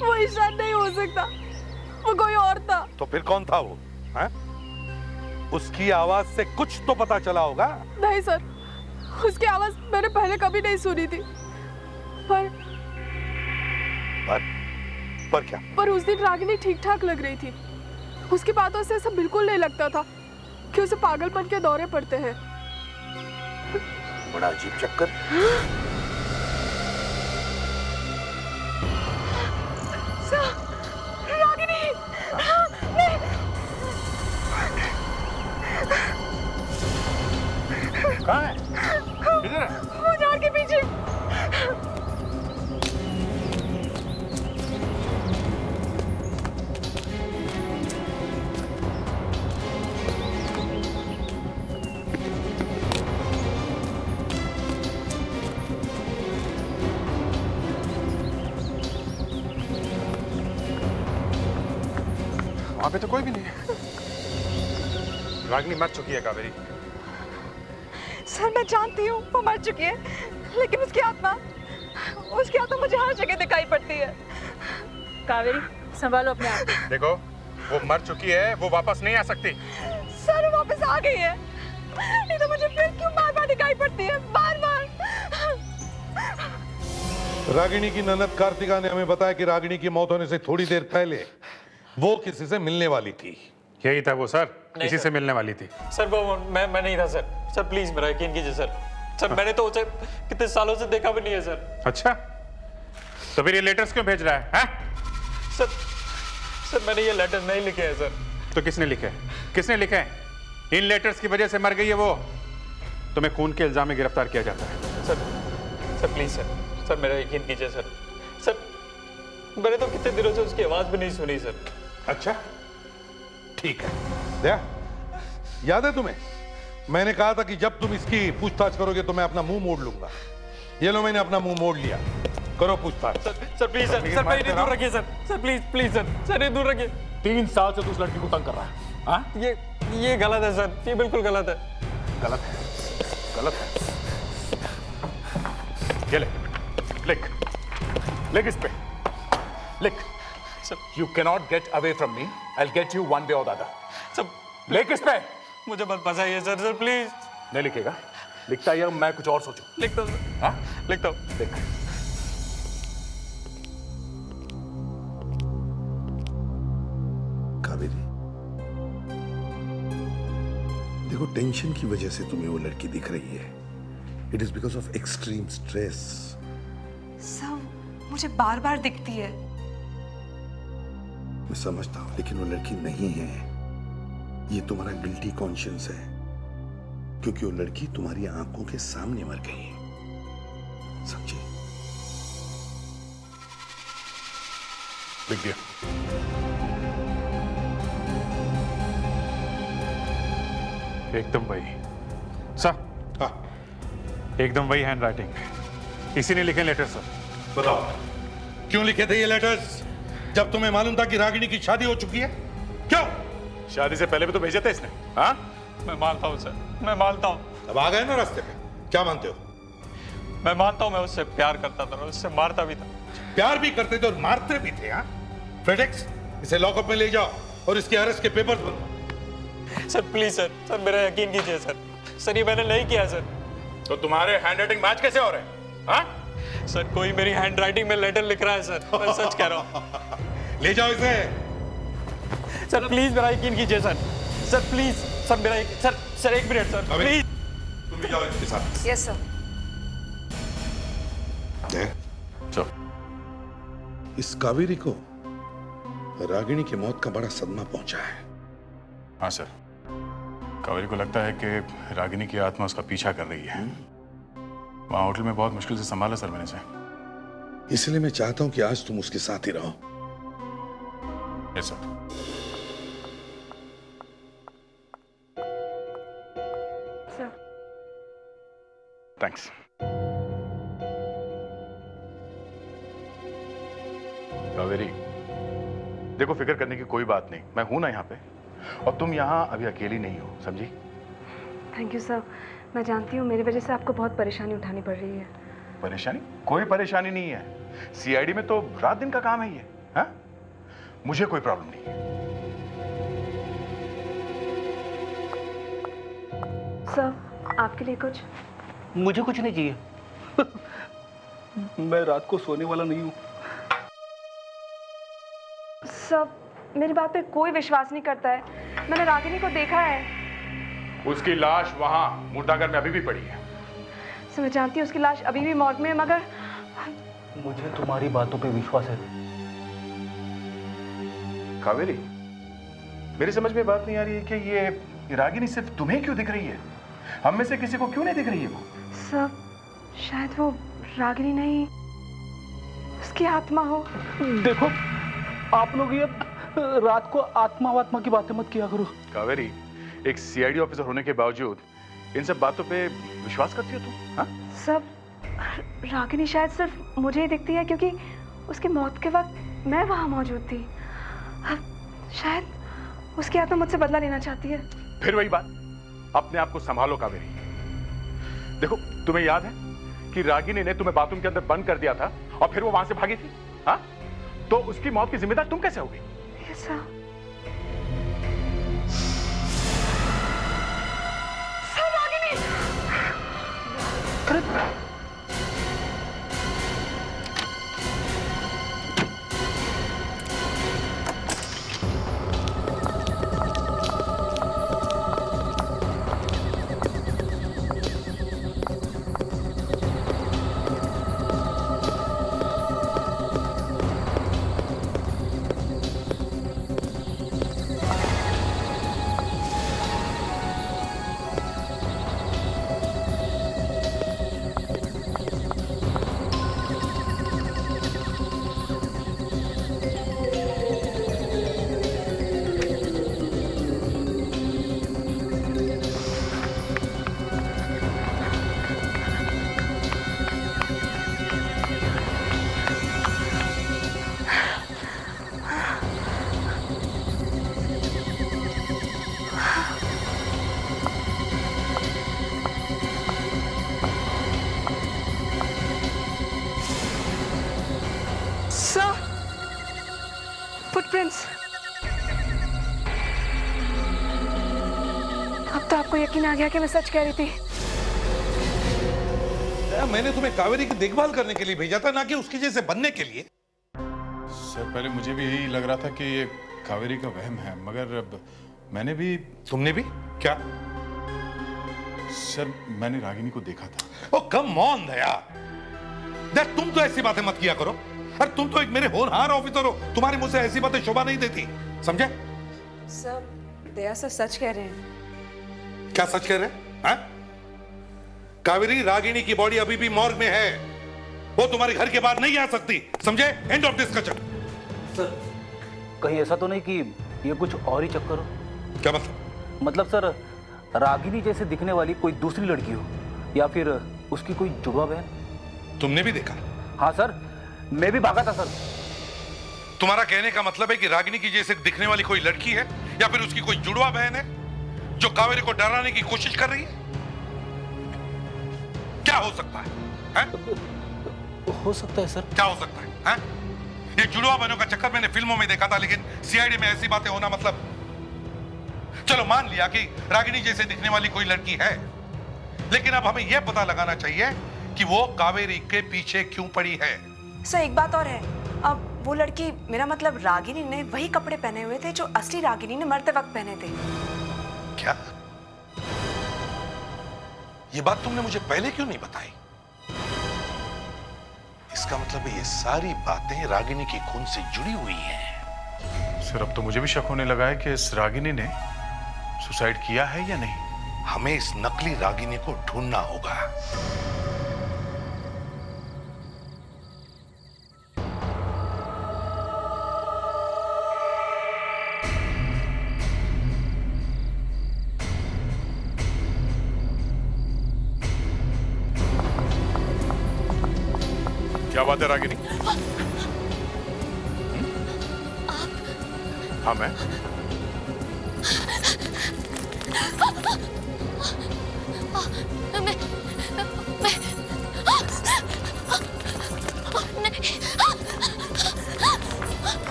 वो ईशान नहीं हो सकता। वो कोई और था। तो फिर कौन था वो? है? उसकी आवाज से कुछ तो पता चला होगा। नहीं सर, उसकी आवाज मैंने पहले कभी नहीं सुनी थी। पर क्या? पर उस दिन रागिनी ठीक ठाक लग रही थी। उसकी बातों से ऐसा बिल्कुल नहीं लगता था कि उसे पागलपन के दौरे पड़ते हैं। बड़ा अजीब चक्कर। रागिनी! कहाँ है? किधर है? वो झाड़ के पीछे। वहां पे तो कोई भी नहीं है। रागिनी मर चुकी है कावेरी। सर मैं जानती हूँ वो मर चुकी है, लेकिन उसकी आत्मा मुझे हर जगह दिखाई पड़ती है। कावेरी संभालो अपने आप को। देखो वो मर चुकी है, वो वापस नहीं आ सकती। सर वो वापस आ गई है, नहीं तो मुझे फिर क्यों बार बार दिखाई पड़ती है, बार बार। रागिनी की ननद कार्तिका ने हमें बताया कि रागिनी की मौत होने से थोड़ी देर पहले वो किसी से मिलने वाली थी। यही था वो सर, इसी से मिलने वाली थी। सर वो मैं नहीं था सर। सर प्लीज मेरा यकीन कीजिए सर। सर मैंने तो उसे कितने सालों से देखा भी नहीं है सर। अच्छा, तो फिर ये लेटर्स क्यों भेज रहा है, हैं? सर मैंने ये लेटर नहीं लिखे हैं सर। तो किसने लिखे हैं? किसने लिखे हैं? इन लेटर्स की वजह से मर गई है वो। तुम्हें खून के इल्जाम में गिरफ्तार किया जाता है। सर प्लीज सर मेरा यकीन कीजिए सर। सर मैंने तो कितने दिनों से उसकी आवाज भी नहीं सुनी सर। अच्छा ठीक है, दया याद है तुम्हें मैंने कहा था कि जब तुम इसकी पूछताछ करोगे तो मैं अपना मुंह मोड़ लूंगा। ये लो मैंने अपना मुंह मोड़ लिया, करो पूछताछ। सर प्लीज सर मैं इन्हें दूर रखिए सर प्लीज सर ये दूर रखिए। 3 साल से तू उस लड़की को तंग कर रहा है। हाँ? ये गलत है सर, ये बिल्कुल गलत है। गलत है, गलत है। ये ले, लिख इस पे, लिख। You cannot get away from me. I'll get you one way or the other. Sir लिख इस पे। मुझे मत फंसाइए सर प्लीज। नहीं लिखेगा? लिखता है या मैं कुछ और सोचूं? लिखता हूँ सर। हाँ? लिखता हूँ। लिख। कावेरी, देखो टेंशन की वजह से तुम्हें वो लड़की दिख रही है। It is because of extreme stress. सब मुझे बार बार दिखती है। मैं समझता हूं, लेकिन वो लड़की नहीं है। ये तुम्हारा गिल्टी कॉन्शियंस है, क्योंकि वो लड़की तुम्हारी आंखों के सामने मर गई है। समझे? लिख दिया। एकदम वही सर। हाँ, एकदम वही हैंड राइटिंग। इसी ने लिखे लेटर सर। बताओ क्यों लिखे थे ये लेटर्स, जब तुम्हें मालूम था कि रागिनी की शादी हो चुकी है? क्यों? शादी से पहले भी तो भेजे थे इसने। हाँ? मैं मानता हूँ सर, मैं मानता हूँ। अब आ गए ना रास्ते पे, क्या मानते हो? मैं मानता हूँ मैं उससे प्यार करता था और उससे मारता भी था। प्यार भी करते थे और मारते भी थे। हाँ? फ्रेडेक्स, इसे लॉकअप में ले जाओ और इसके अरेस्ट के पेपर्स बनवाओ। सर प्लीज सर मेरा यकीन कीजिए सर ये मैंने नहीं किया सर। तो तुम्हारे हैंडराइटिंग मैच कैसे हो रहे हैं? हाँ? सर कोई मेरी हैंडराइटिंग में लेटर लिख रहा है सर, मैं सच कह रहा हूँ। ले जाओ इसे। सर प्लीज मेरा यकीन कीजिए सर प्लीज सर मेरा सर 1 मिनट सर प्लीज। तुम भी जाओ इसके साथ। Yes sir. चलो। इस कावेरी को रागिनी की मौत का बड़ा सदमा पहुंचा है। हाँ सर, कावेरी को लगता है कि रागिनी की आत्मा उसका पीछा कर रही है। वहां होटल में बहुत मुश्किल से संभाला सर मैंने से। इसलिए मैं चाहता हूं कि आज तुम उसके साथ ही रहो। Yes sir. थैंक्स। कावेरी, देखो फिक्र करने की कोई बात नहीं, मैं हूं ना यहाँ पे, और तुम यहाँ अभी अकेली नहीं हो, समझी? Thank you sir. मैं जानती हूँ मेरी वजह से आपको बहुत परेशानी उठानी पड़ रही है। परेशानी? कोई परेशानी नहीं है। सीआईडी में तो रात दिन का काम है ये। हाँ? मुझे कोई प्रॉब्लम नहीं है। सर आपके लिए कुछ? मुझे कुछ नहीं चाहिए। मैं रात को सोने वाला नहीं हूँ। सब मेरी बात पे कोई विश्वास नहीं करता है। मैंने रागिनी को देखा है। उसकी लाश वहां मुर्दाघर में अभी भी पड़ी है। सर मैं जानती हूँ उसकी लाश अभी भी मॉर्ग में है, मगर मुझे तुम्हारी बातों पे विश्वास है। कावेरी, मेरी समझ में बात नहीं आ रही है कि ये रागिनी सिर्फ तुम्हें क्यों दिख रही है? हम में से किसी को क्यों नहीं दिख रही है वो? सब शायद वो रागिनी नहीं, उसकी आत्मा हो। देखो आप लोग ये रात को आत्मा की बातें मत किया करो। कावेरी, एक सीआईडी ऑफिसर होने के बावजूद इन सब बातों पे विश्वास करती हो तुम? हाँ? सब रागिनी शायद सिर्फ मुझे ही दिखती है क्योंकि उसकी मौत के वक्त मैं वहां मौजूद थी। शायद उसकी आत्मा मुझसे बदला लेना चाहती है। फिर वही बात, अपने आप को संभालो कावेरी। देखो, तुम्हें याद है कि रागिनी ने तुम्हें बाथरूम के अंदर बंद कर दिया था और फिर वो वहां से भागी थी। हाँ? तो उसकी मौत की जिम्मेदार तुम कैसे हो गई? यकीन आ गया कि मैं सच कह रही थी। मैंने तुम्हें कावेरी की देखभाल करने के लिए भेजा था, ना कि उसकी जैसे बनने के लिए। सर पहले मुझे भी यही लग रहा था कि ये कावेरी का वहम है, मगर अब मैंने भी। तुमने भी क्या? सर मैंने रागिनी को देखा था। ओ कम ऑन दया, तुम तो ऐसी बातें मत किया करो। अरे तुम तो एक मेरे होनहार ऑफिसर हो, तुम्हारे मुंह से ऐसी बातें शोभा नहीं देती, समझे? सर दया सर सच कह रहे हैं। क्या सच कह रहे हैं? कावेरी, रागिनी की बॉडी अभी भी मॉर्ग में है, वो तुम्हारे घर के बाहर नहीं आ सकती, समझे? End of discussion. सर कहीं ऐसा तो नहीं कि ये कुछ और ही चक्कर हो? क्या मतलब? मतलब सर, रागिनी जैसे दिखने वाली कोई दूसरी लड़की हो, या फिर उसकी कोई जुड़वा बहन। तुमने भी देखा? हाँ सर, मैं भी भागा था सर। तुम्हारा कहने का मतलब है कि रागिनी की जैसे दिखने वाली कोई लड़की है, या फिर उसकी कोई जुड़वा बहन है जो कावेरी को डराने की कोशिश कर रही है? क्या हो सकता है? हो सकता है सर। क्या हो सकता है? ये जुड़वा बहनों का चक्कर मैंने फिल्मों में देखा था, लेकिन सीआईडी में ऐसी बातें होना मतलब। चलो मान लिया कि रागिनी जैसे दिखने वाली कोई लड़की है, लेकिन अब हमें यह पता लगाना चाहिए कि वो कावेरी के पीछे क्यों पड़ी है। सर एक बात और है, अब वो लड़की, मेरा मतलब रागिनी ने वही कपड़े पहने हुए थे जो असली रागिनी ने मरते वक्त पहने थे। क्या? ये बात तुमने मुझे पहले क्यों नहीं बताई? इसका मतलब है ये सारी बातें रागिनी की खून से जुड़ी हुई हैं। सर अब तो मुझे भी शक होने लगा है कि इस रागिनी ने सुसाइड किया है या नहीं। हमें इस नकली रागिनी को ढूंढना होगा। क्या बात है रागिनी? हाँ मैं।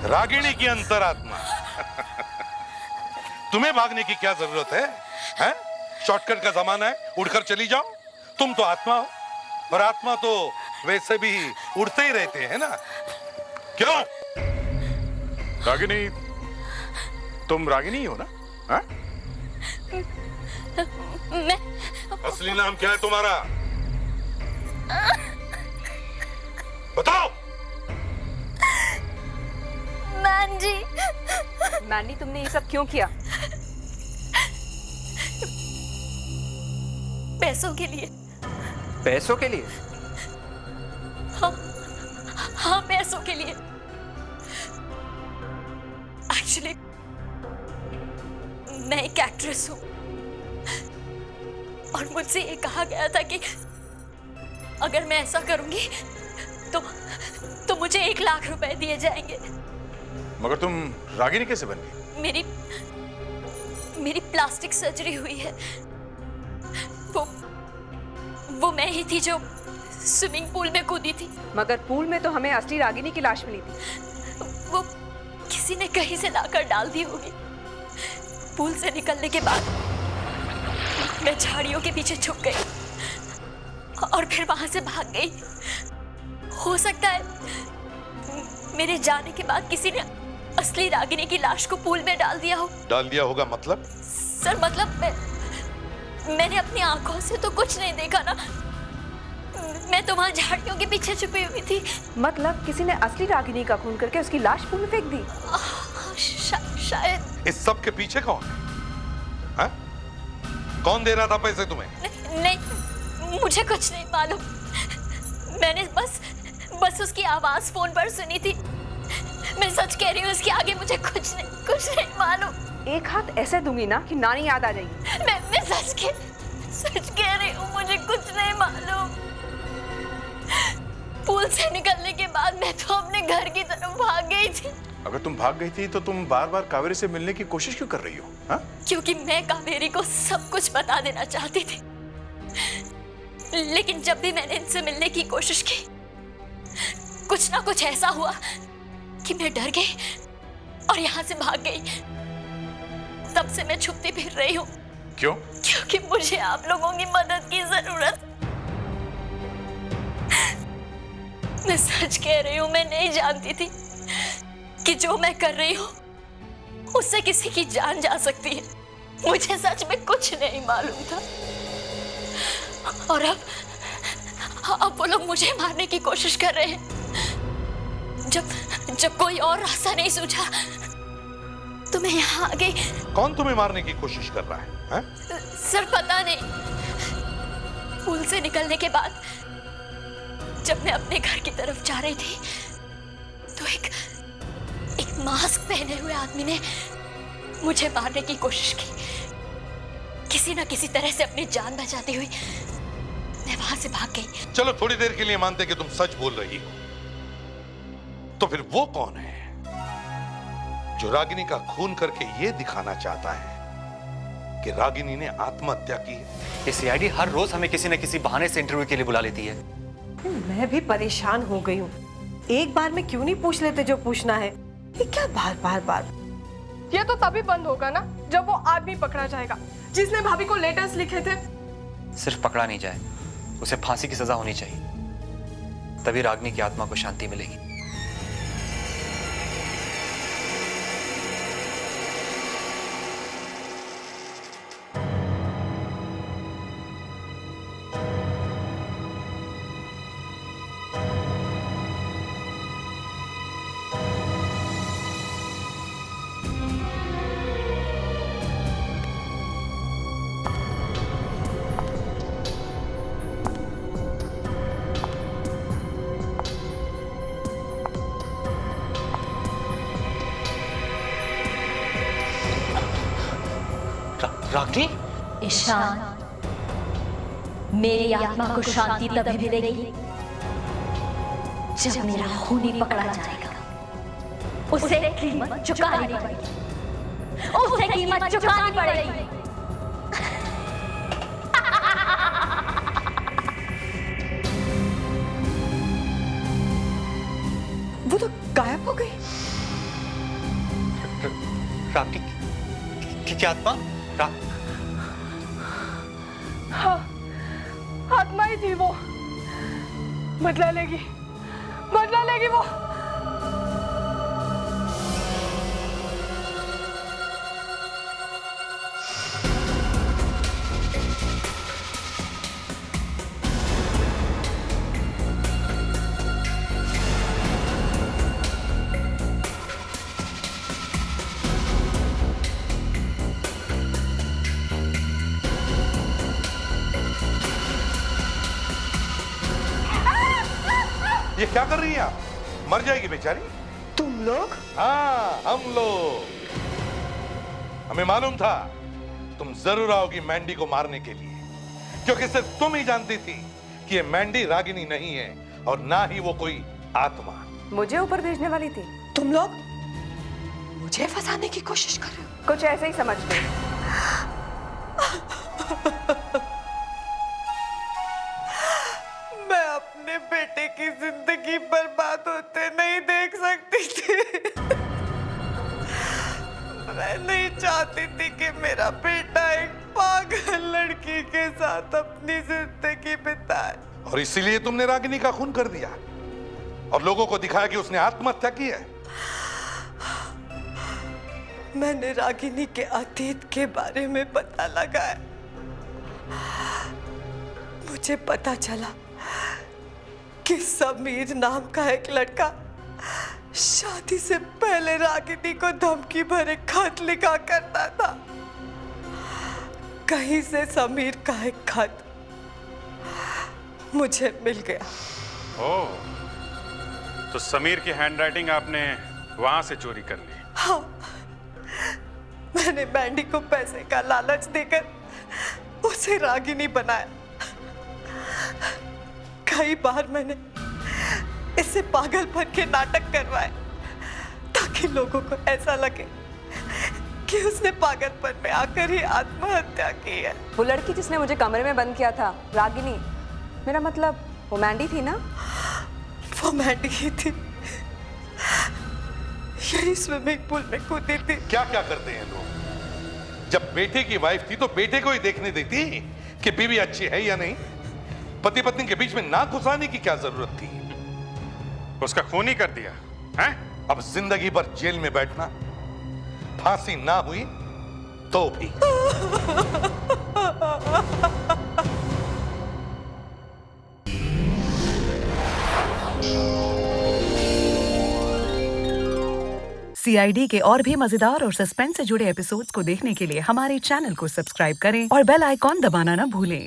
रागिनी की अंतरात्मा। तुम्हें भागने की क्या जरूरत है? हैं? शॉर्टकट का जमाना है, उड़कर चली जाओ। तुम तो आत्मा हो, और आत्मा तो वैसे भी उड़ते ही रहते हैं ना। क्यों? रागिनी, तुम रागिनी हो ना? हाँ? मैं। असली नाम क्या है तुम्हारा? बताओ। मैंजी। मैंनी, तुमने ये सब क्यों किया? पैसों के लिए। पैसों के लिए? हाँ पैसों के लिए। एक्चुअली मैं एक एक्ट्रेस हूँ, और मुझसे ये कहा गया था कि अगर मैं ऐसा करूंगी तो मुझे 1 लाख रुपए दिए जाएंगे। मगर तुम रागिनी कैसे बन गई? मेरी प्लास्टिक सर्जरी हुई है। वो मैं ही थी जो स्विमिंग पूल में कूदी थी। मगर पूल में तो हमें असली रागिनी की लाश मिली थी। वो किसी ने कहीं से लाकर डाल दी होगी। पूल से निकलने के बाद मैं झाड़ियों के पीछे छुप गई और फिर वहां से भाग गई। हो सकता है मेरे जाने के बाद किसी ने असली रागिनी की लाश को पूल में डाल दिया हो। डाल दिया होगा मतलब? सर मतलब मैंने अपनी आंखों से तो कुछ नहीं देखा ना, मैं तो वहां झाड़ियों के पीछे छुपी हुई थी। मतलब किसी ने असली रागिनी का खून करके उसकी लाश पूल में फेंक दी? शायद। इस सब के पीछे कौन है? कौन दे रहा था पैसे तुम्हें? नहीं, मुझे कुछ नहीं मालूम। मैंने बस उसकी आवाज फोन पर सुनी थी। मैं सच कह रही हूँ, उसके आगे मुझे कुछ नहीं मालूम। एक हाथ ऐसे दूंगी ना कि नानी याद आ जाएगी। मैं सच कह रही हूँ, मुझे कुछ नहीं मालूम। पूल से निकलने के बाद मैं तो अपने घर की तरफ भाग गई थी। अगर तुम भाग गई थी तो तुम बार बार कावेरी से मिलने की कोशिश क्यों कर रही हो? हाँ? क्योंकि मैं कावेरी को सब कुछ बता देना चाहती थी, लेकिन जब भी मैंने इनसे मिलने की कोशिश की, कुछ ना कुछ ऐसा हुआ कि मैं डर गई और यहाँ से भाग गई। तब से मैं छुपती फिर रही हूँ। क्यों? क्योंकि मुझे आप लोगों की मदद की जरूरत। मैं सच कह रही हूँ, मैं नहीं जानती थी कि जो मैं कर रही हूँ उससे किसी की जान जा सकती है। मुझे सच में कुछ नहीं मालूम था। और अब वो लोग मुझे मारने की कोशिश कर रहे हैं। जब कोई और रास्ता नहीं सूझा तो मैं यहाँ आ गई। कौन तुम्हें मारने की कोशिश कर रहा है? सर पता नहीं, पुल से निकलने के बाद जब मैं अपने घर की तरफ जा रही थी तो एक मास्क पहने हुए आदमी ने मुझे मारने की कोशिश की। किसी न किसी तरह से अपनी जान बचाती हुई मैं वहां से भाग गई। चलो थोड़ी देर के लिए मानते कि तुम सच बोल रही हो, तो फिर वो कौन है जो रागिनी का खून करके ये दिखाना चाहता है कि रागिनी ने आत्महत्या की है? ये सीआईडी हर रोज हमें किसी न किसी बहाने से इंटरव्यू के लिए बुला लेती है। मैं भी परेशान हो गई हूँ। एक बार में क्यों नहीं पूछ लेते जो पूछना है? ये क्या बार बार बार? ये तो तभी बंद होगा ना जब वो आदमी पकड़ा जाएगा जिसने भाभी को लेटर्स लिखे थे। सिर्फ पकड़ा नहीं जाए, उसे फांसी की सजा होनी चाहिए, तभी रागिनी की आत्मा को शांति मिलेगी। रागिनी? ईशान, मेरी आत्मा को शांति तभी मिलेगी जब मेरा खून ही पकड़ा जाएगा। उसे कीमत चुकानी पड़ेगी। उसे कीमत चुकानी पड़ेगी। वो तो गायब हो गई। रागिनी की आत्मा? हाँ, आत्मा ही थी वो। बदला लेगी वो। ये क्या कर रही हैं आप? मर जाएगी बेचारी। तुम लोग? हाँ, हम लोग। हमें मालूम था तुम जरूर आओगी मैंडी को मारने के लिए, क्योंकि सिर्फ तुम ही जानती थी कि ये मैंडी रागिनी नहीं है और ना ही वो कोई आत्मा। मुझे ऊपर भेजने वाली थी। तुम लोग मुझे फंसाने की कोशिश कर रहे हो? कुछ ऐसे ही समझ गए। मैं अपने बेटे की जिंदगी बर्बाद होते नहीं देख सकती थी। मैं नहीं चाहती थी कि मेरा बेटा एक पागल लड़की के साथ अपनी जिंदगी बिताए। और इसीलिए तुमने रागिनी का खून कर दिया और लोगों को दिखाया कि उसने आत्महत्या की है। मैंने रागिनी के अतीत के बारे में पता लगाया। मुझे पता चला कि समीर नाम का एक लड़का शादी से पहले रागिनी को धमकी भरे खत लिखा करता था। कहीं से समीर का एक खत मुझे मिल गया। ओह, तो समीर की हैंडराइटिंग आपने वहां से चोरी कर ली? हाँ, मैंने मैंडी को पैसे का लालच देकर उसे रागिनी बनाया। कई बार मैंने इससे पागलपन के नाटक करवाए ताकि लोगों को ऐसा लगे कि उसने पागलपन में आकर ही आत्महत्या की है। वो लड़की जिसने मुझे कमरे में बंद किया था, रागिनी, मेरा मतलब वो मैंडी थी ना? वो मैंडी ही थी। यही स्विमिंग पूल में कूदी थी। क्या क्या करते हैं लोग? जब बेटे की वाइफ थी तो बेटे को ही देखने देती कि बीवी अच्छी है या नहीं। पति पत्नी के बीच में नाक घुसाने की क्या जरूरत थी? उसका खून ही कर दिया है? अब जिंदगी भर जेल में बैठना, फांसी ना हुई तो भी। CID के और भी मजेदार और सस्पेंस से जुड़े एपिसोड्स को देखने के लिए हमारे चैनल को सब्सक्राइब करें और बेल आइकॉन दबाना ना भूलें।